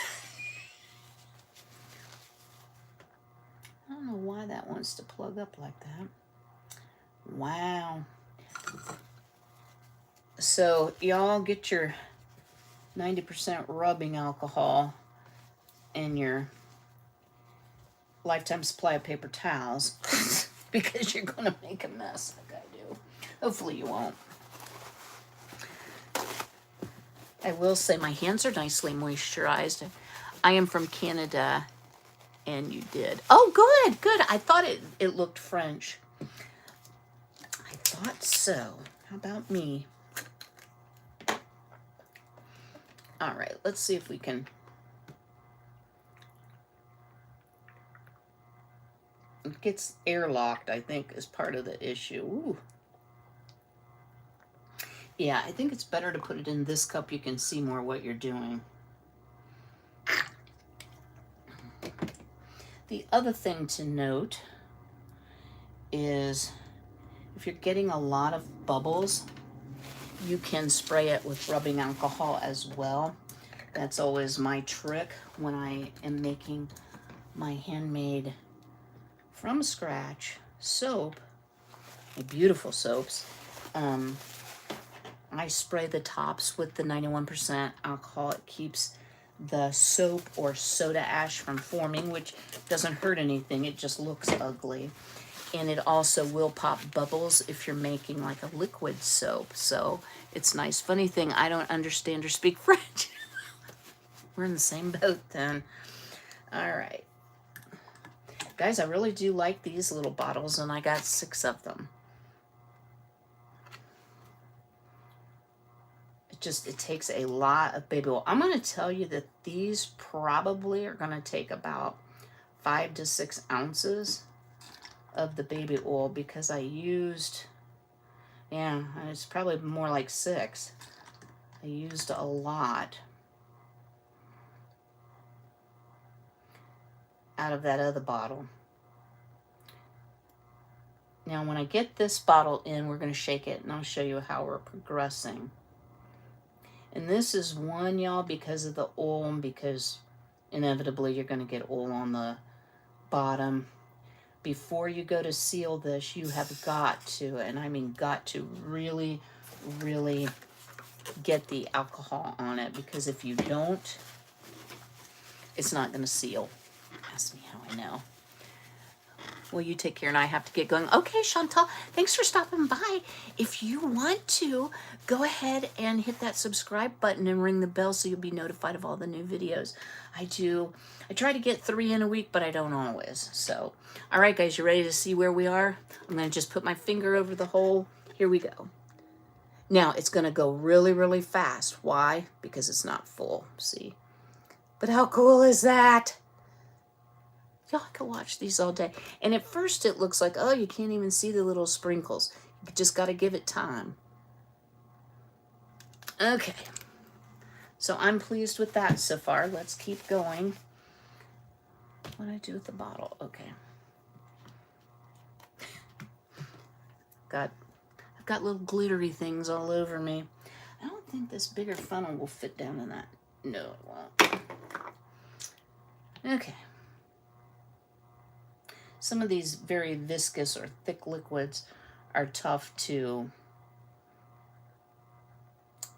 don't know why that wants to plug up like that. Wow. So y'all get your 90% rubbing alcohol and your lifetime supply of paper towels because you're going to make a mess like I do. Hopefully you won't. I will say my hands are nicely moisturized. I am from Canada, and you did. Oh, good. I thought it looked French. I thought so. How about me? All right, let's see if we can. It gets airlocked, I think, is part of the issue. Ooh. Yeah, I think it's better to put it in this cup. You can see more what you're doing. The other thing to note is if you're getting a lot of bubbles, you can spray it with rubbing alcohol as well. That's always my trick when I am making my handmade from scratch soap, my beautiful soaps. I spray the tops with the 91% alcohol. It keeps the soap or soda ash from forming, which doesn't hurt anything. It just looks ugly. And it also will pop bubbles if you're making like a liquid soap. So it's nice. Funny thing, I don't understand or speak French. We're in the same boat then. All right. Guys, I really do like these little bottles, and I got 6 of them. It takes a lot of baby oil. I'm going to tell you that these probably are going to take about 5 to 6 ounces of the baby oil because I used, yeah, it's probably more like 6. I used a lot out of that other bottle. Now, when I get this bottle in, we're going to shake it, and I'll show you how we're progressing. And this is one, y'all, because of the oil, and because inevitably you're going to get oil on the bottom. Before you go to seal this, you have got to, and I mean got to, really, really get the alcohol on it, because if you don't, it's not going to seal. Ask me how I know. Well, you take care, and I have to get going. Okay, Chantal, thanks for stopping by. If you want to, go ahead and hit that subscribe button and ring the bell so you'll be notified of all the new videos. I try to get 3 in a week, but I don't always. So, all right, guys, you ready to see where we are? I'm going to just put my finger over the hole. Here we go. Now, it's going to go really, really fast. Why? Because it's not full, see? But how cool is that? Y'all, I could watch these all day. And at first it looks like, oh, you can't even see the little sprinkles. You just got to give it time. Okay. So I'm pleased with that so far. Let's keep going. What do I do with the bottle? Okay. I've got little glittery things all over me. I don't think this bigger funnel will fit down in that. No, it won't. Okay. Some of these very viscous or thick liquids are tough to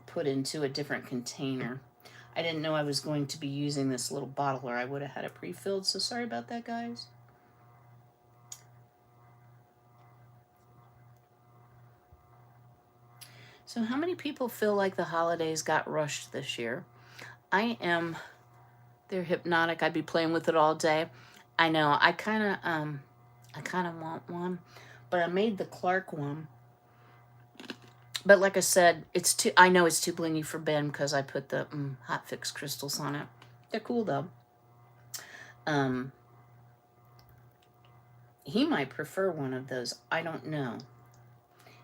put into a different container. I didn't know I was going to be using this little bottle or I would have had it pre-filled, so sorry about that, guys. So how many people feel like the holidays got rushed this year? They're hypnotic. I'd be playing with it all day. I know, I kind of want one, but I made the Clark one. But like I said, I know it's too blingy for Ben because I put the hot fix crystals on it. They're cool though. He might prefer one of those. I don't know.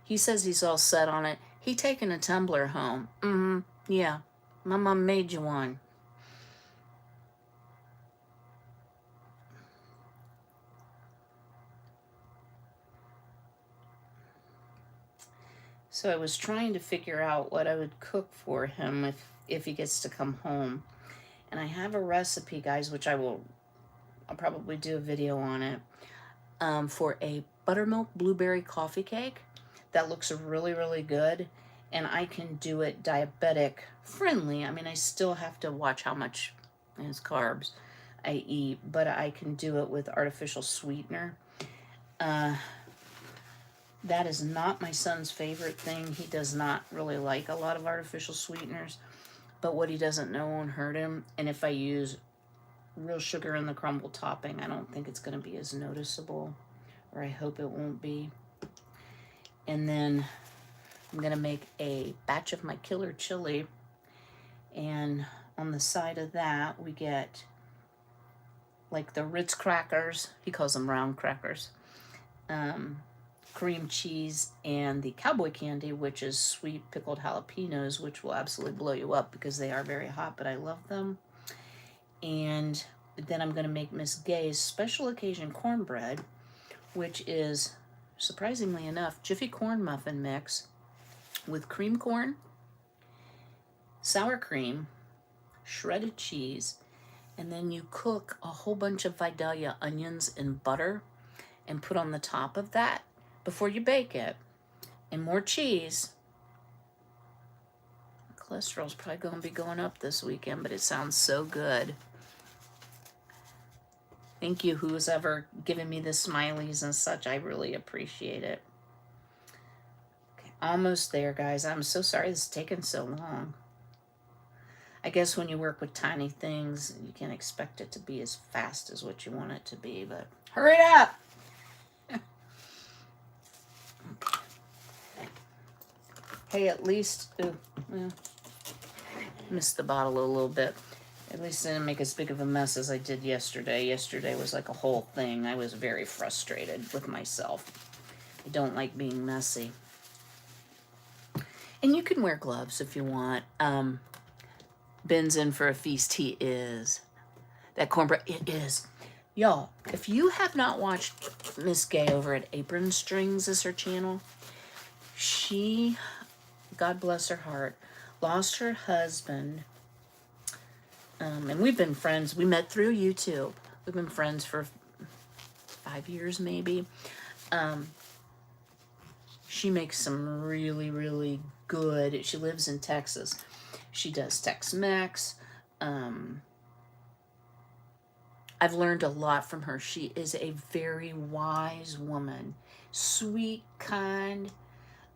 He says he's all set on it. He taking a tumbler home. Yeah. My mom made you one. So I was trying to figure out what I would cook for him if he gets to come home. And I have a recipe, guys, which I'll probably do a video on it, for a buttermilk blueberry coffee cake that looks really, really good. And I can do it diabetic friendly. I mean, I still have to watch how much as carbs I eat, but I can do it with artificial sweetener. That is not my son's favorite thing. He does not really like a lot of artificial sweeteners, but what he doesn't know won't hurt him. And if I use real sugar in the crumble topping, I don't think it's going to be as noticeable, or I hope it won't be. And then I'm going to make a batch of my killer chili, and on the side of that we get like the Ritz crackers, he calls them round crackers, cream cheese, and the cowboy candy, which is sweet pickled jalapenos, which will absolutely blow you up because they are very hot, but I love them. And then I'm going to make Miss Gay's special occasion cornbread, which is, surprisingly enough, Jiffy corn muffin mix with cream corn, sour cream, shredded cheese, and then you cook a whole bunch of Vidalia onions in butter and put on the top of that before you bake it, and more cheese. Cholesterol's probably going to be going up this weekend, but it sounds so good. Thank you, who's ever given me the smileys and such. I really appreciate it. Okay, almost there, guys. I'm so sorry this is taking so long. I guess when you work with tiny things, you can't expect it to be as fast as what you want it to be, but hurry up! Hey, at least, missed the bottle a little bit. At least I didn't make as big of a mess as I did yesterday. Yesterday was like a whole thing. I was very frustrated with myself. I don't like being messy. And you can wear gloves if you want. Ben's in for a feast. He is. That cornbread, it is. Y'all, if you have not watched Miss Gay over at Apron Strings, is her channel, she, God bless her heart, lost her husband. And we've been friends. We met through YouTube. We've been friends for 5 years, maybe. She makes some really, really good. She lives in Texas. She does Tex-Mex. I've learned a lot from her. She is a very wise woman, sweet, kind,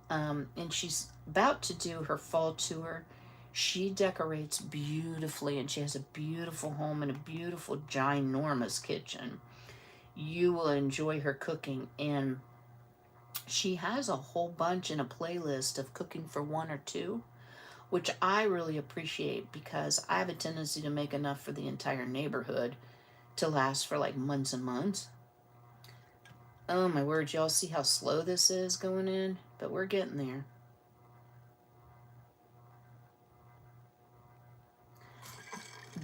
and she's about to do her fall tour. She decorates beautifully, and she has a beautiful home and a beautiful, ginormous kitchen. You will enjoy her cooking, and she has a whole bunch in a playlist of cooking for one or two, which I really appreciate because I have a tendency to make enough for the entire neighborhood to last for like months and months. Oh my word, y'all see how slow this is going in? But we're getting there.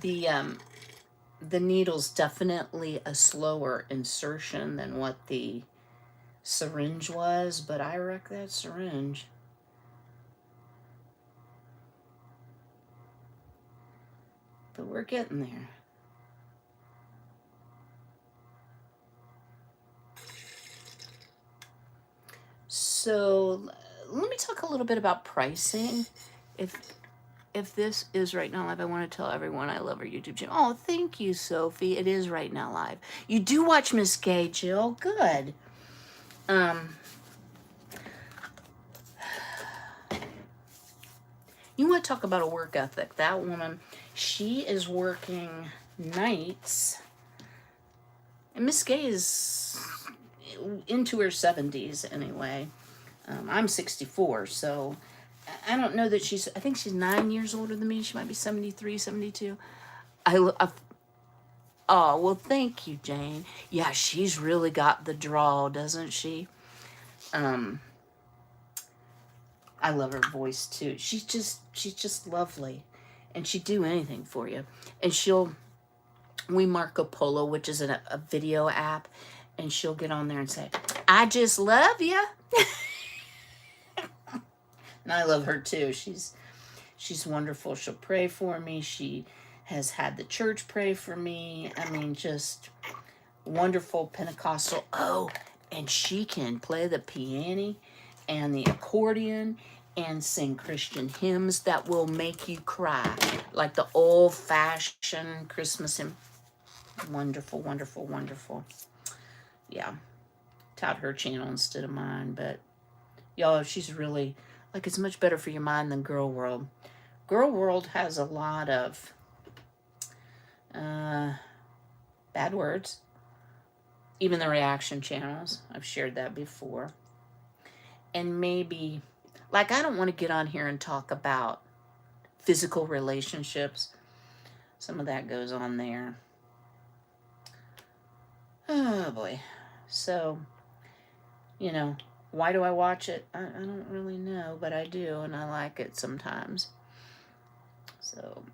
The needle's definitely a slower insertion than what the syringe was, but I wrecked that syringe. But we're getting there. So let me talk a little bit about pricing. If this is Right Now Live, I want to tell everyone I love our YouTube channel. Oh, thank you, Sophie. It is Right Now Live. You do watch Miss Gay, Jill. Good. You want to talk about a work ethic. That woman, she is working nights. And Miss Gay is into her 70s anyway. I'm 64, so I don't know that I think she's 9 years older than me. She might be 73, 72. Oh, well, thank you, Jane. Yeah, she's really got the draw, doesn't she? I love her voice too. She's just lovely, and she'd do anything for you. And we Marco Polo, which is a video app, and she'll get on there and say, "I just love you." And I love her too. She's wonderful. She'll pray for me. She has had the church pray for me. I mean, just wonderful Pentecostal. Oh, and she can play the piano and the accordion and sing Christian hymns that will make you cry, like the old-fashioned Christmas hymn. Wonderful, wonderful, wonderful. Yeah, tout her channel instead of mine, but y'all, she's really, like, it's much better for your mind than Girl World. Girl World has a lot of bad words. Even the reaction channels, I've shared that before. And maybe, like, I don't want to get on here and talk about physical relationships. Some of that goes on there. Oh boy. So, you know, why do I watch it? I don't really know, but I do, and I like it sometimes. So,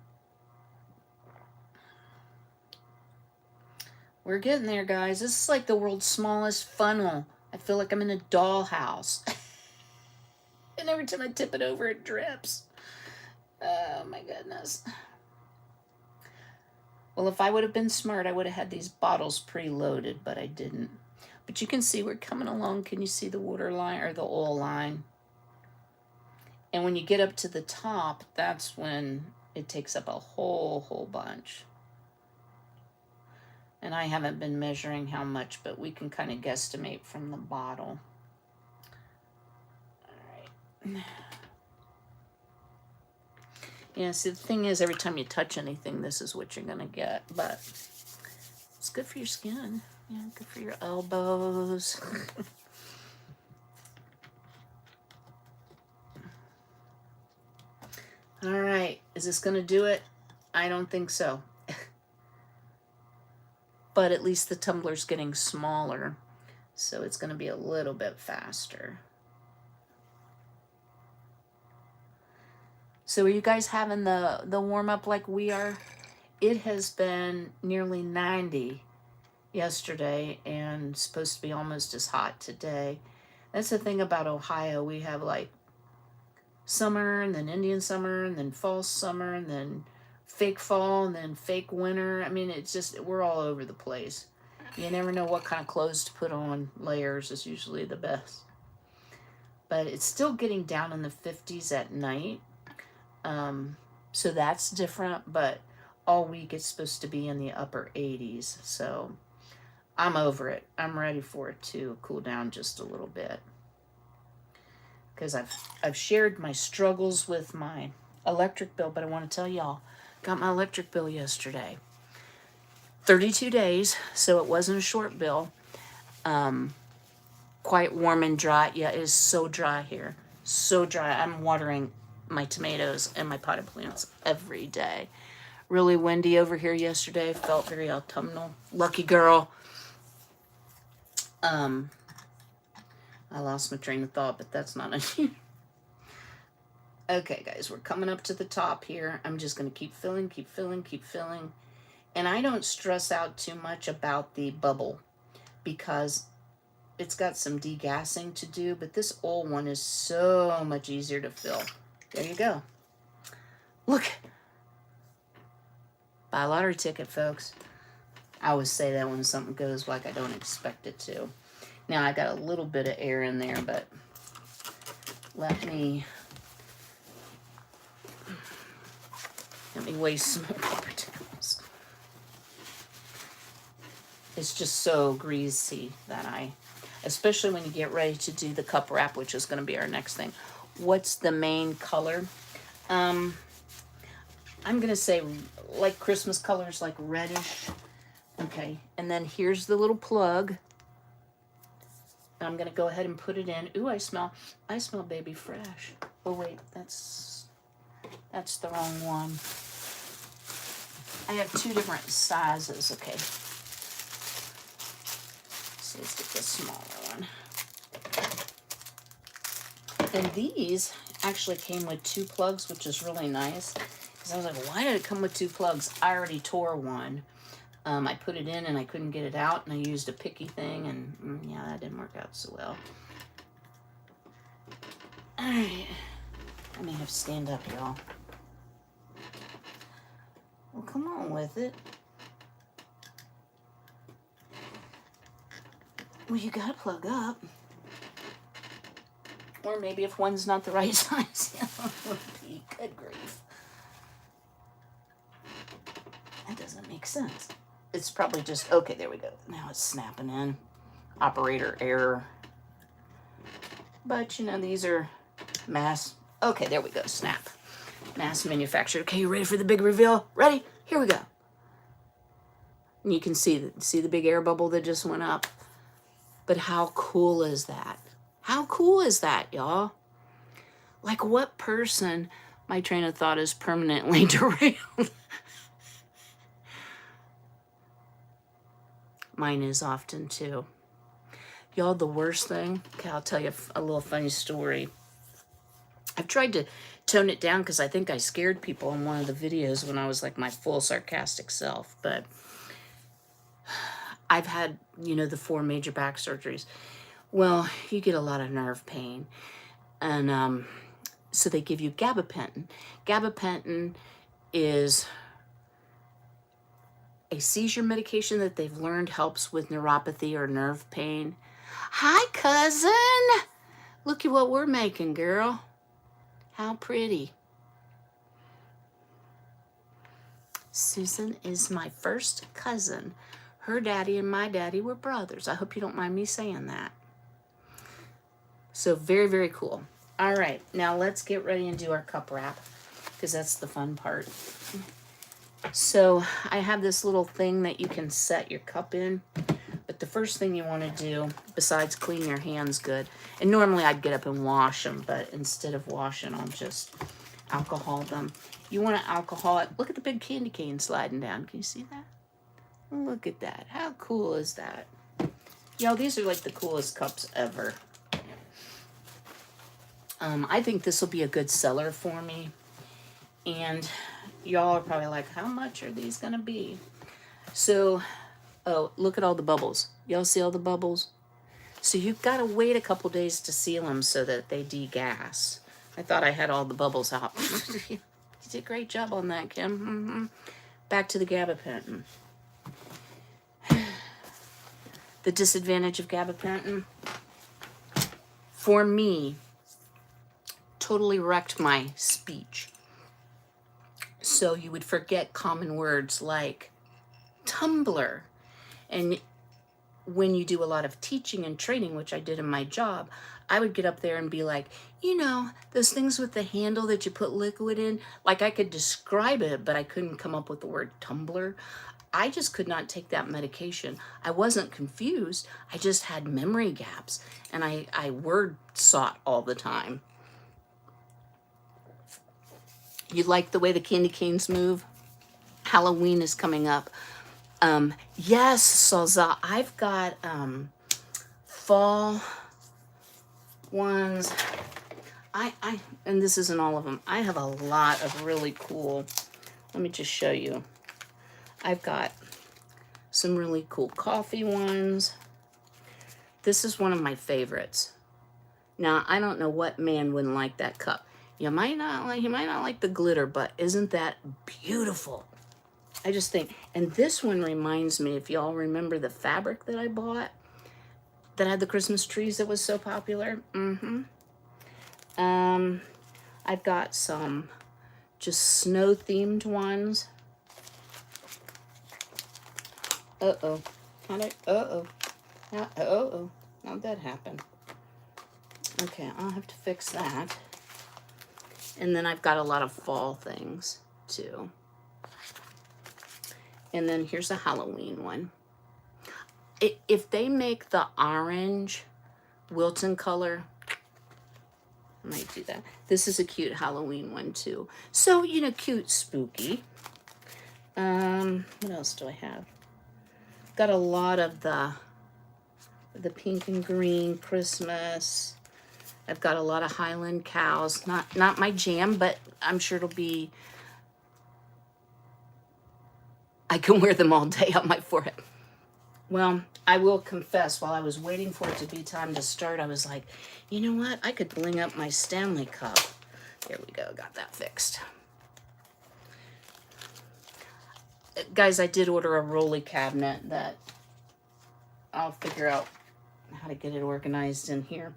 we're getting there, guys. This is like the world's smallest funnel. I feel like I'm in a dollhouse. And every time I tip it over, it drips. Oh my goodness. Well, if I would have been smart, I would have had these bottles preloaded, but I didn't. But you can see we're coming along. Can you see the water line or the oil line? And when you get up to the top, that's when it takes up a whole bunch. And I haven't been measuring how much, but we can kind of guesstimate from the bottle. All right. Yeah, see, the thing is, every time you touch anything, this is what you're going to get. But it's good for your skin. Yeah, good for your elbows. All right. Is this going to do it? I don't think so. But at least the tumbler's getting smaller, so it's going to be a little bit faster. So are you guys having the warm-up like we are? It has been nearly 90 yesterday and supposed to be almost as hot today. That's the thing about Ohio. We have like summer and then Indian summer and then false summer and then fake fall and then fake winter. I mean, it's just, we're all over the place. You never know what kind of clothes to put on. Layers is usually the best. But it's still getting down in the 50s at night. So that's different, but all week it's supposed to be in the upper 80s. So I'm over it. I'm ready for it to cool down just a little bit. Because I've shared my struggles with my electric bill, but I want to tell y'all, got my electric bill yesterday. 32 days, so it wasn't a short bill. Quite warm and dry. Yeah, it is so dry here. So dry. I'm watering my tomatoes and my potted plants every day. Really windy over here yesterday. Felt very autumnal. Lucky girl. I lost my train of thought, but that's not unusual. Okay, guys, we're coming up to the top here. I'm just going to keep filling, keep filling, keep filling. And I don't stress out too much about the bubble because it's got some degassing to do, but this old one is so much easier to fill. There you go. Look. Buy a lottery ticket, folks. I always say that when something goes like I don't expect it to. Now, I got a little bit of air in there, but let me waste some more paper towels. It's just so greasy that especially when you get ready to do the cup wrap, which is going to be our next thing. What's the main color? I'm going to say like Christmas colors, like reddish. Okay, and then here's the little plug. I'm going to go ahead and put it in. Ooh, I smell baby fresh. Oh, wait, that's the wrong one. I have two different sizes, okay. So let's get the smaller one. And these actually came with 2 plugs, which is really nice. Because I was like, why did it come with 2 plugs? I already tore one. I put it in and I couldn't get it out, and I used a picky thing, and yeah, that didn't work out so well. Alright. I may have to stand up, y'all. Well, come on with it. Well, you gotta plug up. Or maybe if one's not the right size, would be. Good grief. That doesn't make sense. It's probably just, okay, there we go. Now it's snapping in. Operator error. But, you know, these are mass. Okay, there we go. Snap. Mass manufactured. Okay, you ready for the big reveal? Ready? Here we go. And you can see the big air bubble that just went up. But how cool is that? How cool is that, y'all? Like, what person, my train of thought is permanently derailed. Mine is often too. Y'all, the worst thing, okay, I'll tell you a little funny story. I've tried to tone it down because I think I scared people in one of the videos when I was like my full sarcastic self. But I've had, you know, the 4 major back surgeries. Well, you get a lot of nerve pain. And so they give you gabapentin. Gabapentin is a seizure medication that they've learned helps with neuropathy or nerve pain. Hi, cousin. Look at what we're making, girl. How pretty. Susan is my first cousin. Her daddy and my daddy were brothers. I hope you don't mind me saying that. So very, very cool. All right, now let's get ready and do our cup wrap because that's the fun part. So I have this little thing that you can set your cup in. But the first thing you want to do, besides clean your hands good, and normally I'd get up and wash them, but instead of washing, I'll just alcohol them. You want to alcohol it. Look at the big candy cane sliding down. Can you see that? Look at that. How cool is that? Y'all, these are like the coolest cups ever. I think this will be a good seller for me. And y'all are probably like, how much are these going to be? So, oh, look at all the bubbles. Y'all see all the bubbles? So you've got to wait a couple days to seal them so that they degas. I thought I had all the bubbles out. You did a great job on that, Kim. Mm-hmm. Back to the gabapentin. The disadvantage of gabapentin, for me, totally wrecked my speech. So you would forget common words like tumbler. And when you do a lot of teaching and training, which I did in my job, I would get up there and be like, you know, those things with the handle that you put liquid in, like I could describe it, but I couldn't come up with the word tumbler. I just could not take that medication. I wasn't confused. I just had memory gaps, and I word sought all the time. You like the way the candy canes move? Halloween is coming up. Yes, Salza, I've got fall ones. And this isn't all of them. I have a lot of really cool, let me just show you. I've got some really cool coffee ones. This is one of my favorites. Now, I don't know what man wouldn't like that cup. You might not like the glitter, but isn't that beautiful? I just think, and this one reminds me, if y'all remember the fabric that I bought that had the Christmas trees that was so popular. I've got some just snow themed ones. Uh-oh. How'd that happen? Okay, I'll have to fix that. And then I've got a lot of fall things too. And then here's a Halloween one. If they make the orange Wilton color, I might do that. This is a cute Halloween one too. So, you know, cute, spooky. What else do I have? Got a lot of the pink and green Christmas. I've got a lot of Highland cows. Not my jam, but I'm sure it'll be, I can wear them all day on my forehead. Well, I will confess, while I was waiting for it to be time to start, I was like, you know what? I could bling up my Stanley Cup. There we go. Got that fixed. Guys, I did order a rolly cabinet that I'll figure out how to get it organized in here,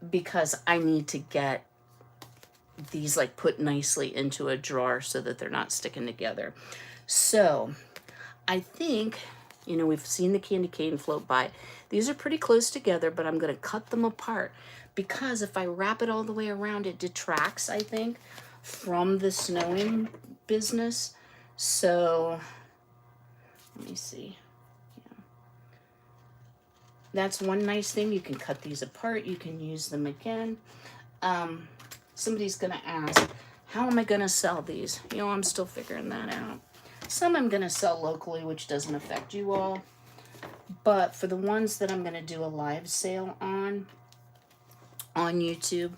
because I need to get these like put nicely into a drawer so that they're not sticking together. So I think, you know, we've seen the candy cane float by. These are pretty close together, but I'm going to cut them apart because if I wrap it all the way around, it detracts, I think, from the snowing business. So let me see. Yeah. That's one nice thing. You can cut these apart. You can use them again. Somebody's going to ask, how am I going to sell these? You know, I'm still figuring that out. Some I'm going to sell locally, which doesn't affect you all. But for the ones that I'm going to do a live sale on YouTube,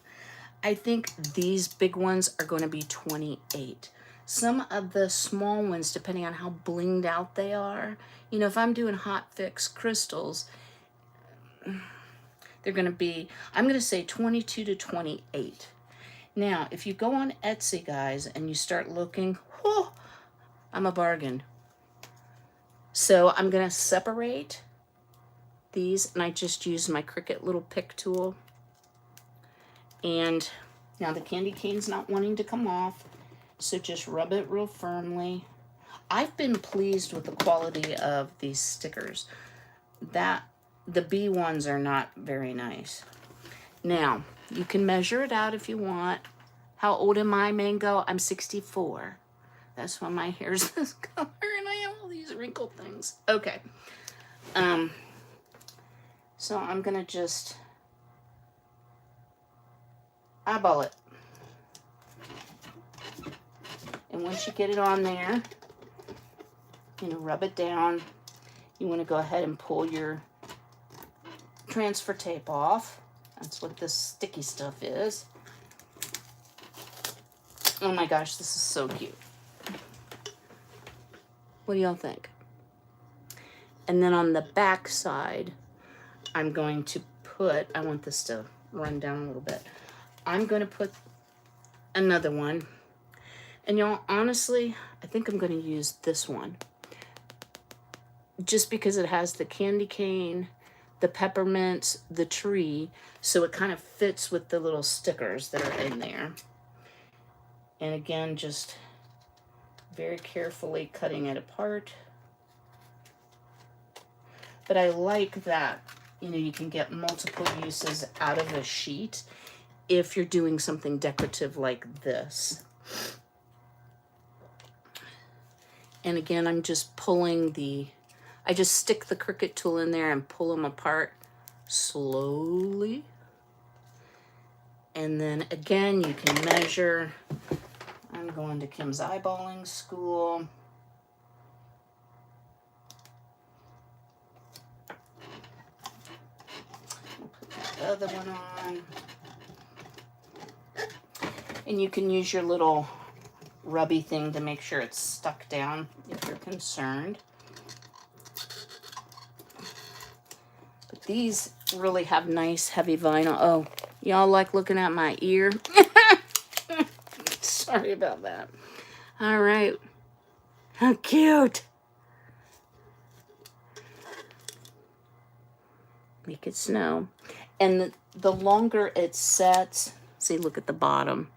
I think these big ones are going to be $28. Some of the small ones, depending on how blinged out they are, you know, if I'm doing hot fix crystals, they're going to be, I'm going to say 22 to 28. Now, if you go on Etsy, guys, and you start looking, whoa, I'm a bargain. So I'm going to separate these, and I just use my Cricut little pick tool. And now the candy cane's not wanting to come off, so just rub it real firmly. I've been pleased with the quality of these stickers. The B ones are not very nice. Now, you can measure it out if you want. How old am I, Mango? I'm 64. That's why my hair's this color and I have all these wrinkled things. Okay. So I'm gonna just eyeball it. And once you get it on there, you know, rub it down. You want to go ahead and pull your transfer tape off. That's what this sticky stuff is. Oh my gosh, this is so cute. What do y'all think? And then on the back side, I'm going to put, I want this to run down a little bit. I'm going to put another one. And y'all, honestly, I think I'm going to use this one. Just because it has the candy cane, the peppermint, the tree, so it kind of fits with the little stickers that are in there. And again, just very carefully cutting it apart. But I like that, you know, you can get multiple uses out of a sheet if you're doing something decorative like this. And again, I'm just pulling I just stick the Cricut tool in there and pull them apart slowly. And then again, you can measure. I'm going to Kim's eyeballing school. the other one on. And you can use your little rubby thing to make sure it's stuck down if you're concerned. But these really have nice heavy vinyl. Oh, y'all like looking at my ear? Sorry about that. All right. How cute. Make it snow. And the longer it sets, see, look at the bottom.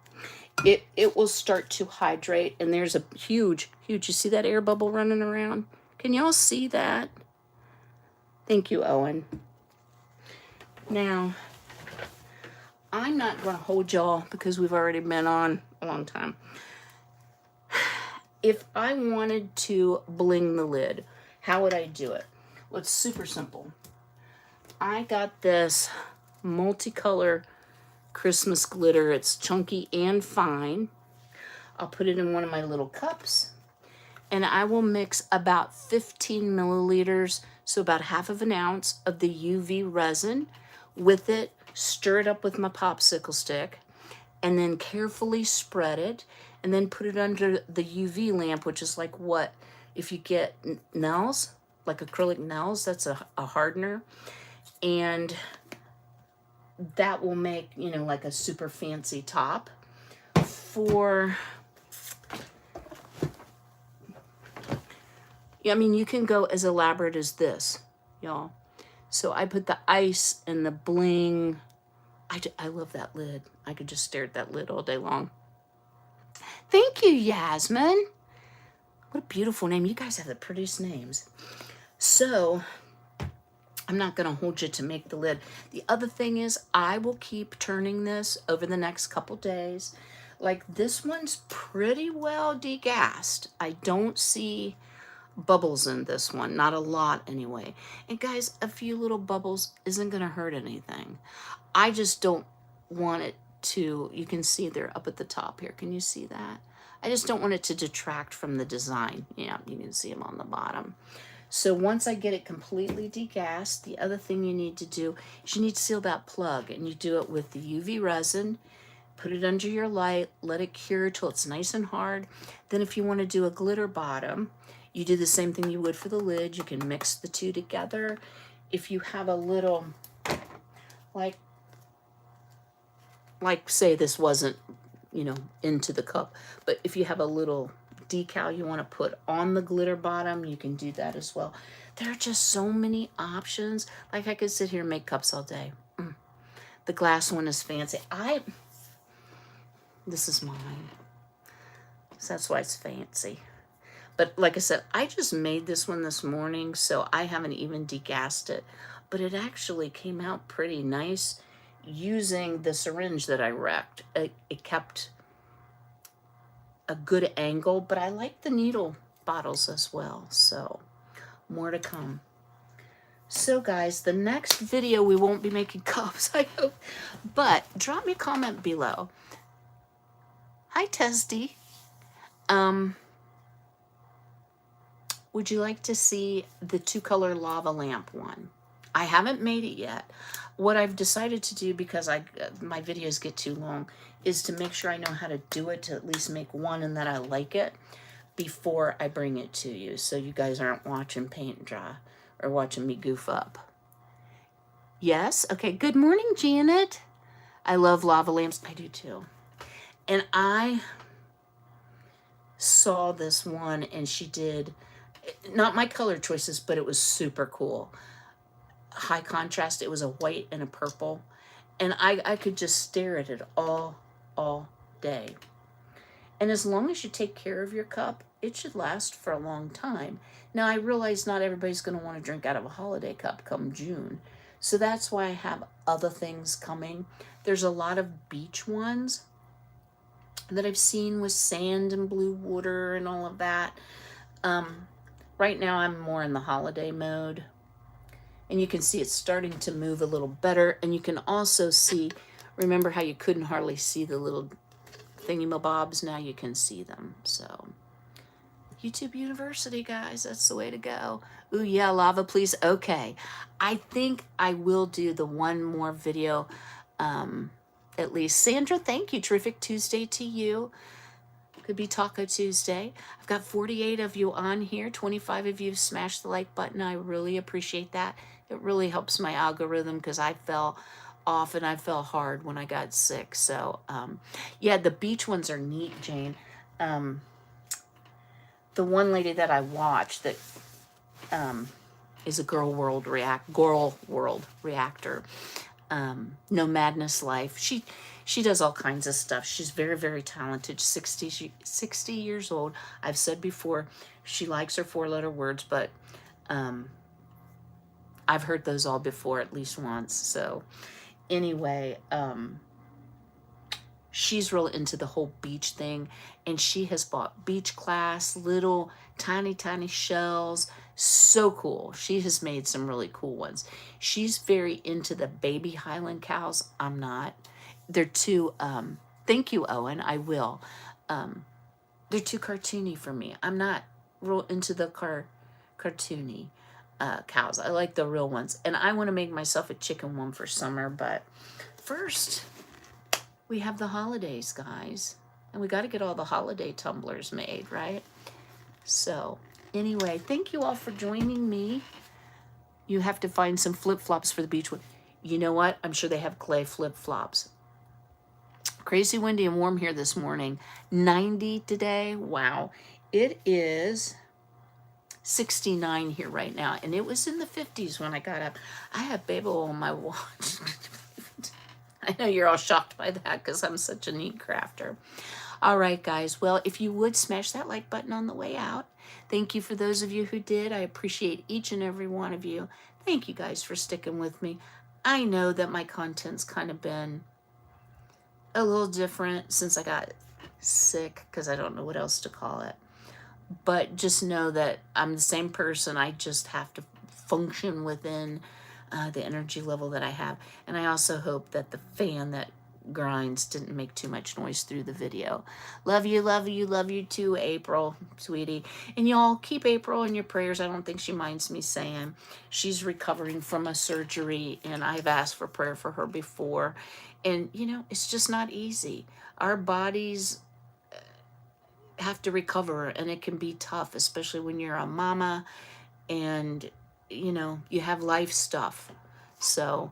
It will start to hydrate, and there's a huge, you see that air bubble running around? Can y'all see that? Thank you, Owen. Now, I'm not going to hold y'all because we've already been on a long time. If I wanted to bling the lid, how would I do it? Well, it's super simple. I got this multicolor Christmas glitter. It's chunky and fine. I'll put it in one of my little cups, and I will mix about 15 milliliters, so about half of an ounce of the UV resin with it, stir it up with my popsicle stick, and then carefully spread it, and then put it under the UV lamp, which is like what? If you get nails, like acrylic nails, that's a hardener. And that will make, you know, like a super fancy top for, I mean, you can go as elaborate as this, y'all. So I put the ice and the bling. I love that lid. I could just stare at that lid all day long. Thank you, Yasmin. What a beautiful name. You guys have the prettiest names. So I'm not going to hold you to make the lid. The other thing is I will keep turning this over the next couple days. Like this one's pretty well degassed. I don't see bubbles in this one. Not a lot anyway. And guys, a few little bubbles isn't going to hurt anything. I just don't want it to, you can see they're up at the top here. Can you see that? I just don't want it to detract from the design. Yeah, you can see them on the bottom. So once I get it completely degassed, the other thing you need to do is you need to seal that plug, and you do it with the UV resin. Put it under your light, let it cure till it's nice and hard. Then if you want to do a glitter bottom, you do the same thing you would for the lid. You can mix the two together. If you have a little, like say this wasn't, you know, into the cup, but if you have a little decal you want to put on the glitter bottom, you can do that as well. There are just so many options. Like I could sit here and make cups all day. The glass one is fancy. This is mine, so that's why it's fancy. But like I said, I just made this one this morning, so I haven't even degassed it, but it actually came out pretty nice using the syringe that I wrecked. It kept a good angle, but I like the needle bottles as well, so more to come. So guys, the next video we won't be making cups, I hope, but drop me a comment below. Hi Testy. Would you like to see the 2-color lava lamp one? I haven't made it yet. What I've decided to do, because my videos get too long, is to make sure I know how to do it, to at least make one and that I like it before I bring it to you, so you guys aren't watching paint dry or watching me goof up. Yes? Okay, good morning, Janet. I love lava lamps. I do too. And I saw this one, and she did, not my color choices, but it was super cool. High contrast. It was a white and a purple, and I could just stare at it all day. And as long as you take care of your cup, it should last for a long time. Now I realize not everybody's going to want to drink out of a holiday cup come June, so that's why I have other things coming. There's a lot of beach ones that I've seen with sand and blue water and all of that. Right now I'm more in the holiday mode. And you can see it's starting to move a little better. And you can also see, remember how you couldn't hardly see the little thingamabobs? Now you can see them. So, YouTube University, guys. That's the way to go. Ooh, yeah, lava, please. Okay. I think I will do the one more video at least. Sandra, thank you. Terrific Tuesday to you. Could be Taco Tuesday. I've got 48 of you on here. 25 of you smashed the like button. I really appreciate that. It really helps my algorithm because I fell off and I fell hard when I got sick. So, yeah, the beach ones are neat, Jane. The one lady that I watched that is a Girl World Reactor. No Madness Life. She does all kinds of stuff. She's very, very talented. 60 years old. I've said before, she likes her 4-letter words, but I've heard those all before at least once. So anyway, she's real into the whole beach thing, and she has bought beach glass, little tiny, tiny shells. So cool. She has made some really cool ones. She's very into the baby Highland cows. I'm not. They're too, thank you, Owen, I will. They're too cartoony for me. I'm not real into the cartoony cows. I like the real ones. And I want to make myself a chicken one for summer, but first, we have the holidays, guys. And we got to get all the holiday tumblers made, right? So, anyway, thank you all for joining me. You have to find some flip-flops for the beach. You know what? I'm sure they have clay flip-flops. Crazy windy and warm here this morning. 90 today. Wow. It is 69 here right now. And it was in the 50s when I got up. I have Babel on my watch. I know you're all shocked by that because I'm such a neat crafter. All right, guys. Well, if you would smash that like button on the way out. Thank you for those of you who did. I appreciate each and every one of you. Thank you guys for sticking with me. I know that my content's kind of been a little different since I got sick because I don't know what else to call it. But just know that I'm the same person. I just have to function within the energy level that I have. And I also hope that the fan that grinds didn't make too much noise through the video. Love you, love you, love you too, April, sweetie. And y'all keep April in your prayers. I don't think she minds me saying. She's recovering from a surgery, and I've asked for prayer for her before. And, you know, it's just not easy. Our bodies have to recover, and it can be tough, especially when you're a mama and, you know, you have life stuff. So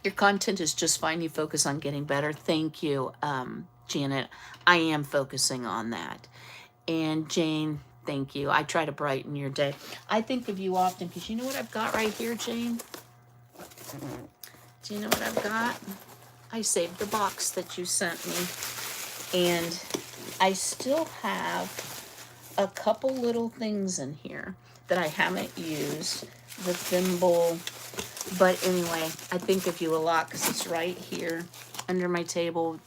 your content is just fine. You focus on getting better. Thank you, Janet. I am focusing on that. And Jane, thank you. I try to brighten your day. I think of you often because you know what I've got right here, Jane? Do you know what I've got? I saved the box that you sent me. And I still have a couple little things in here that I haven't used. The thimble. But anyway, I think of you a lot because it's right here under my table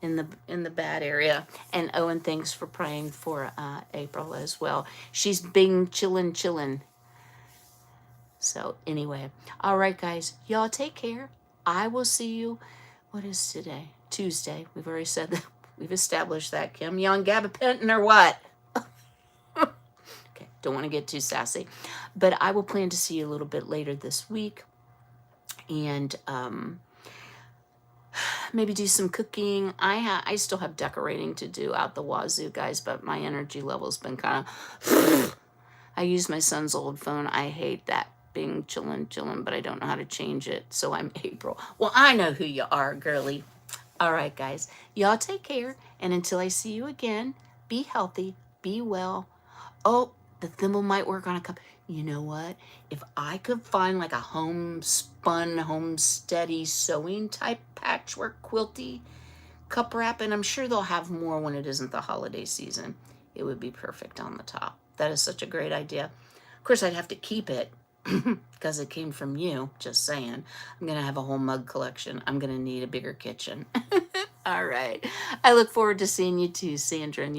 in the bad area. And Owen, thanks for praying for April as well. She's bing chillin'. So anyway, all right, guys, y'all take care. I will see you. What is today? Tuesday. We've already said that. We've established that, Kim. You on gabapentin or what? Okay, don't want to get too sassy. But I will plan to see you a little bit later this week. And maybe do some cooking. I still have decorating to do out the wazoo, guys, but my energy level's been kind of... I use my son's old phone. I hate that. Being chillin', but I don't know how to change it. So I'm April. Well, I know who you are, girly. All right, guys. Y'all take care. And until I see you again, be healthy, be well. Oh, the thimble might work on a cup. You know what? If I could find like a homespun, homesteady sewing type patchwork quilty cup wrap, and I'm sure they'll have more when it isn't the holiday season, it would be perfect on the top. That is such a great idea. Of course, I'd have to keep it because it came from you, just saying. I'm going to have a whole mug collection. I'm going to need a bigger kitchen. All right. I look forward to seeing you too, Sandra. And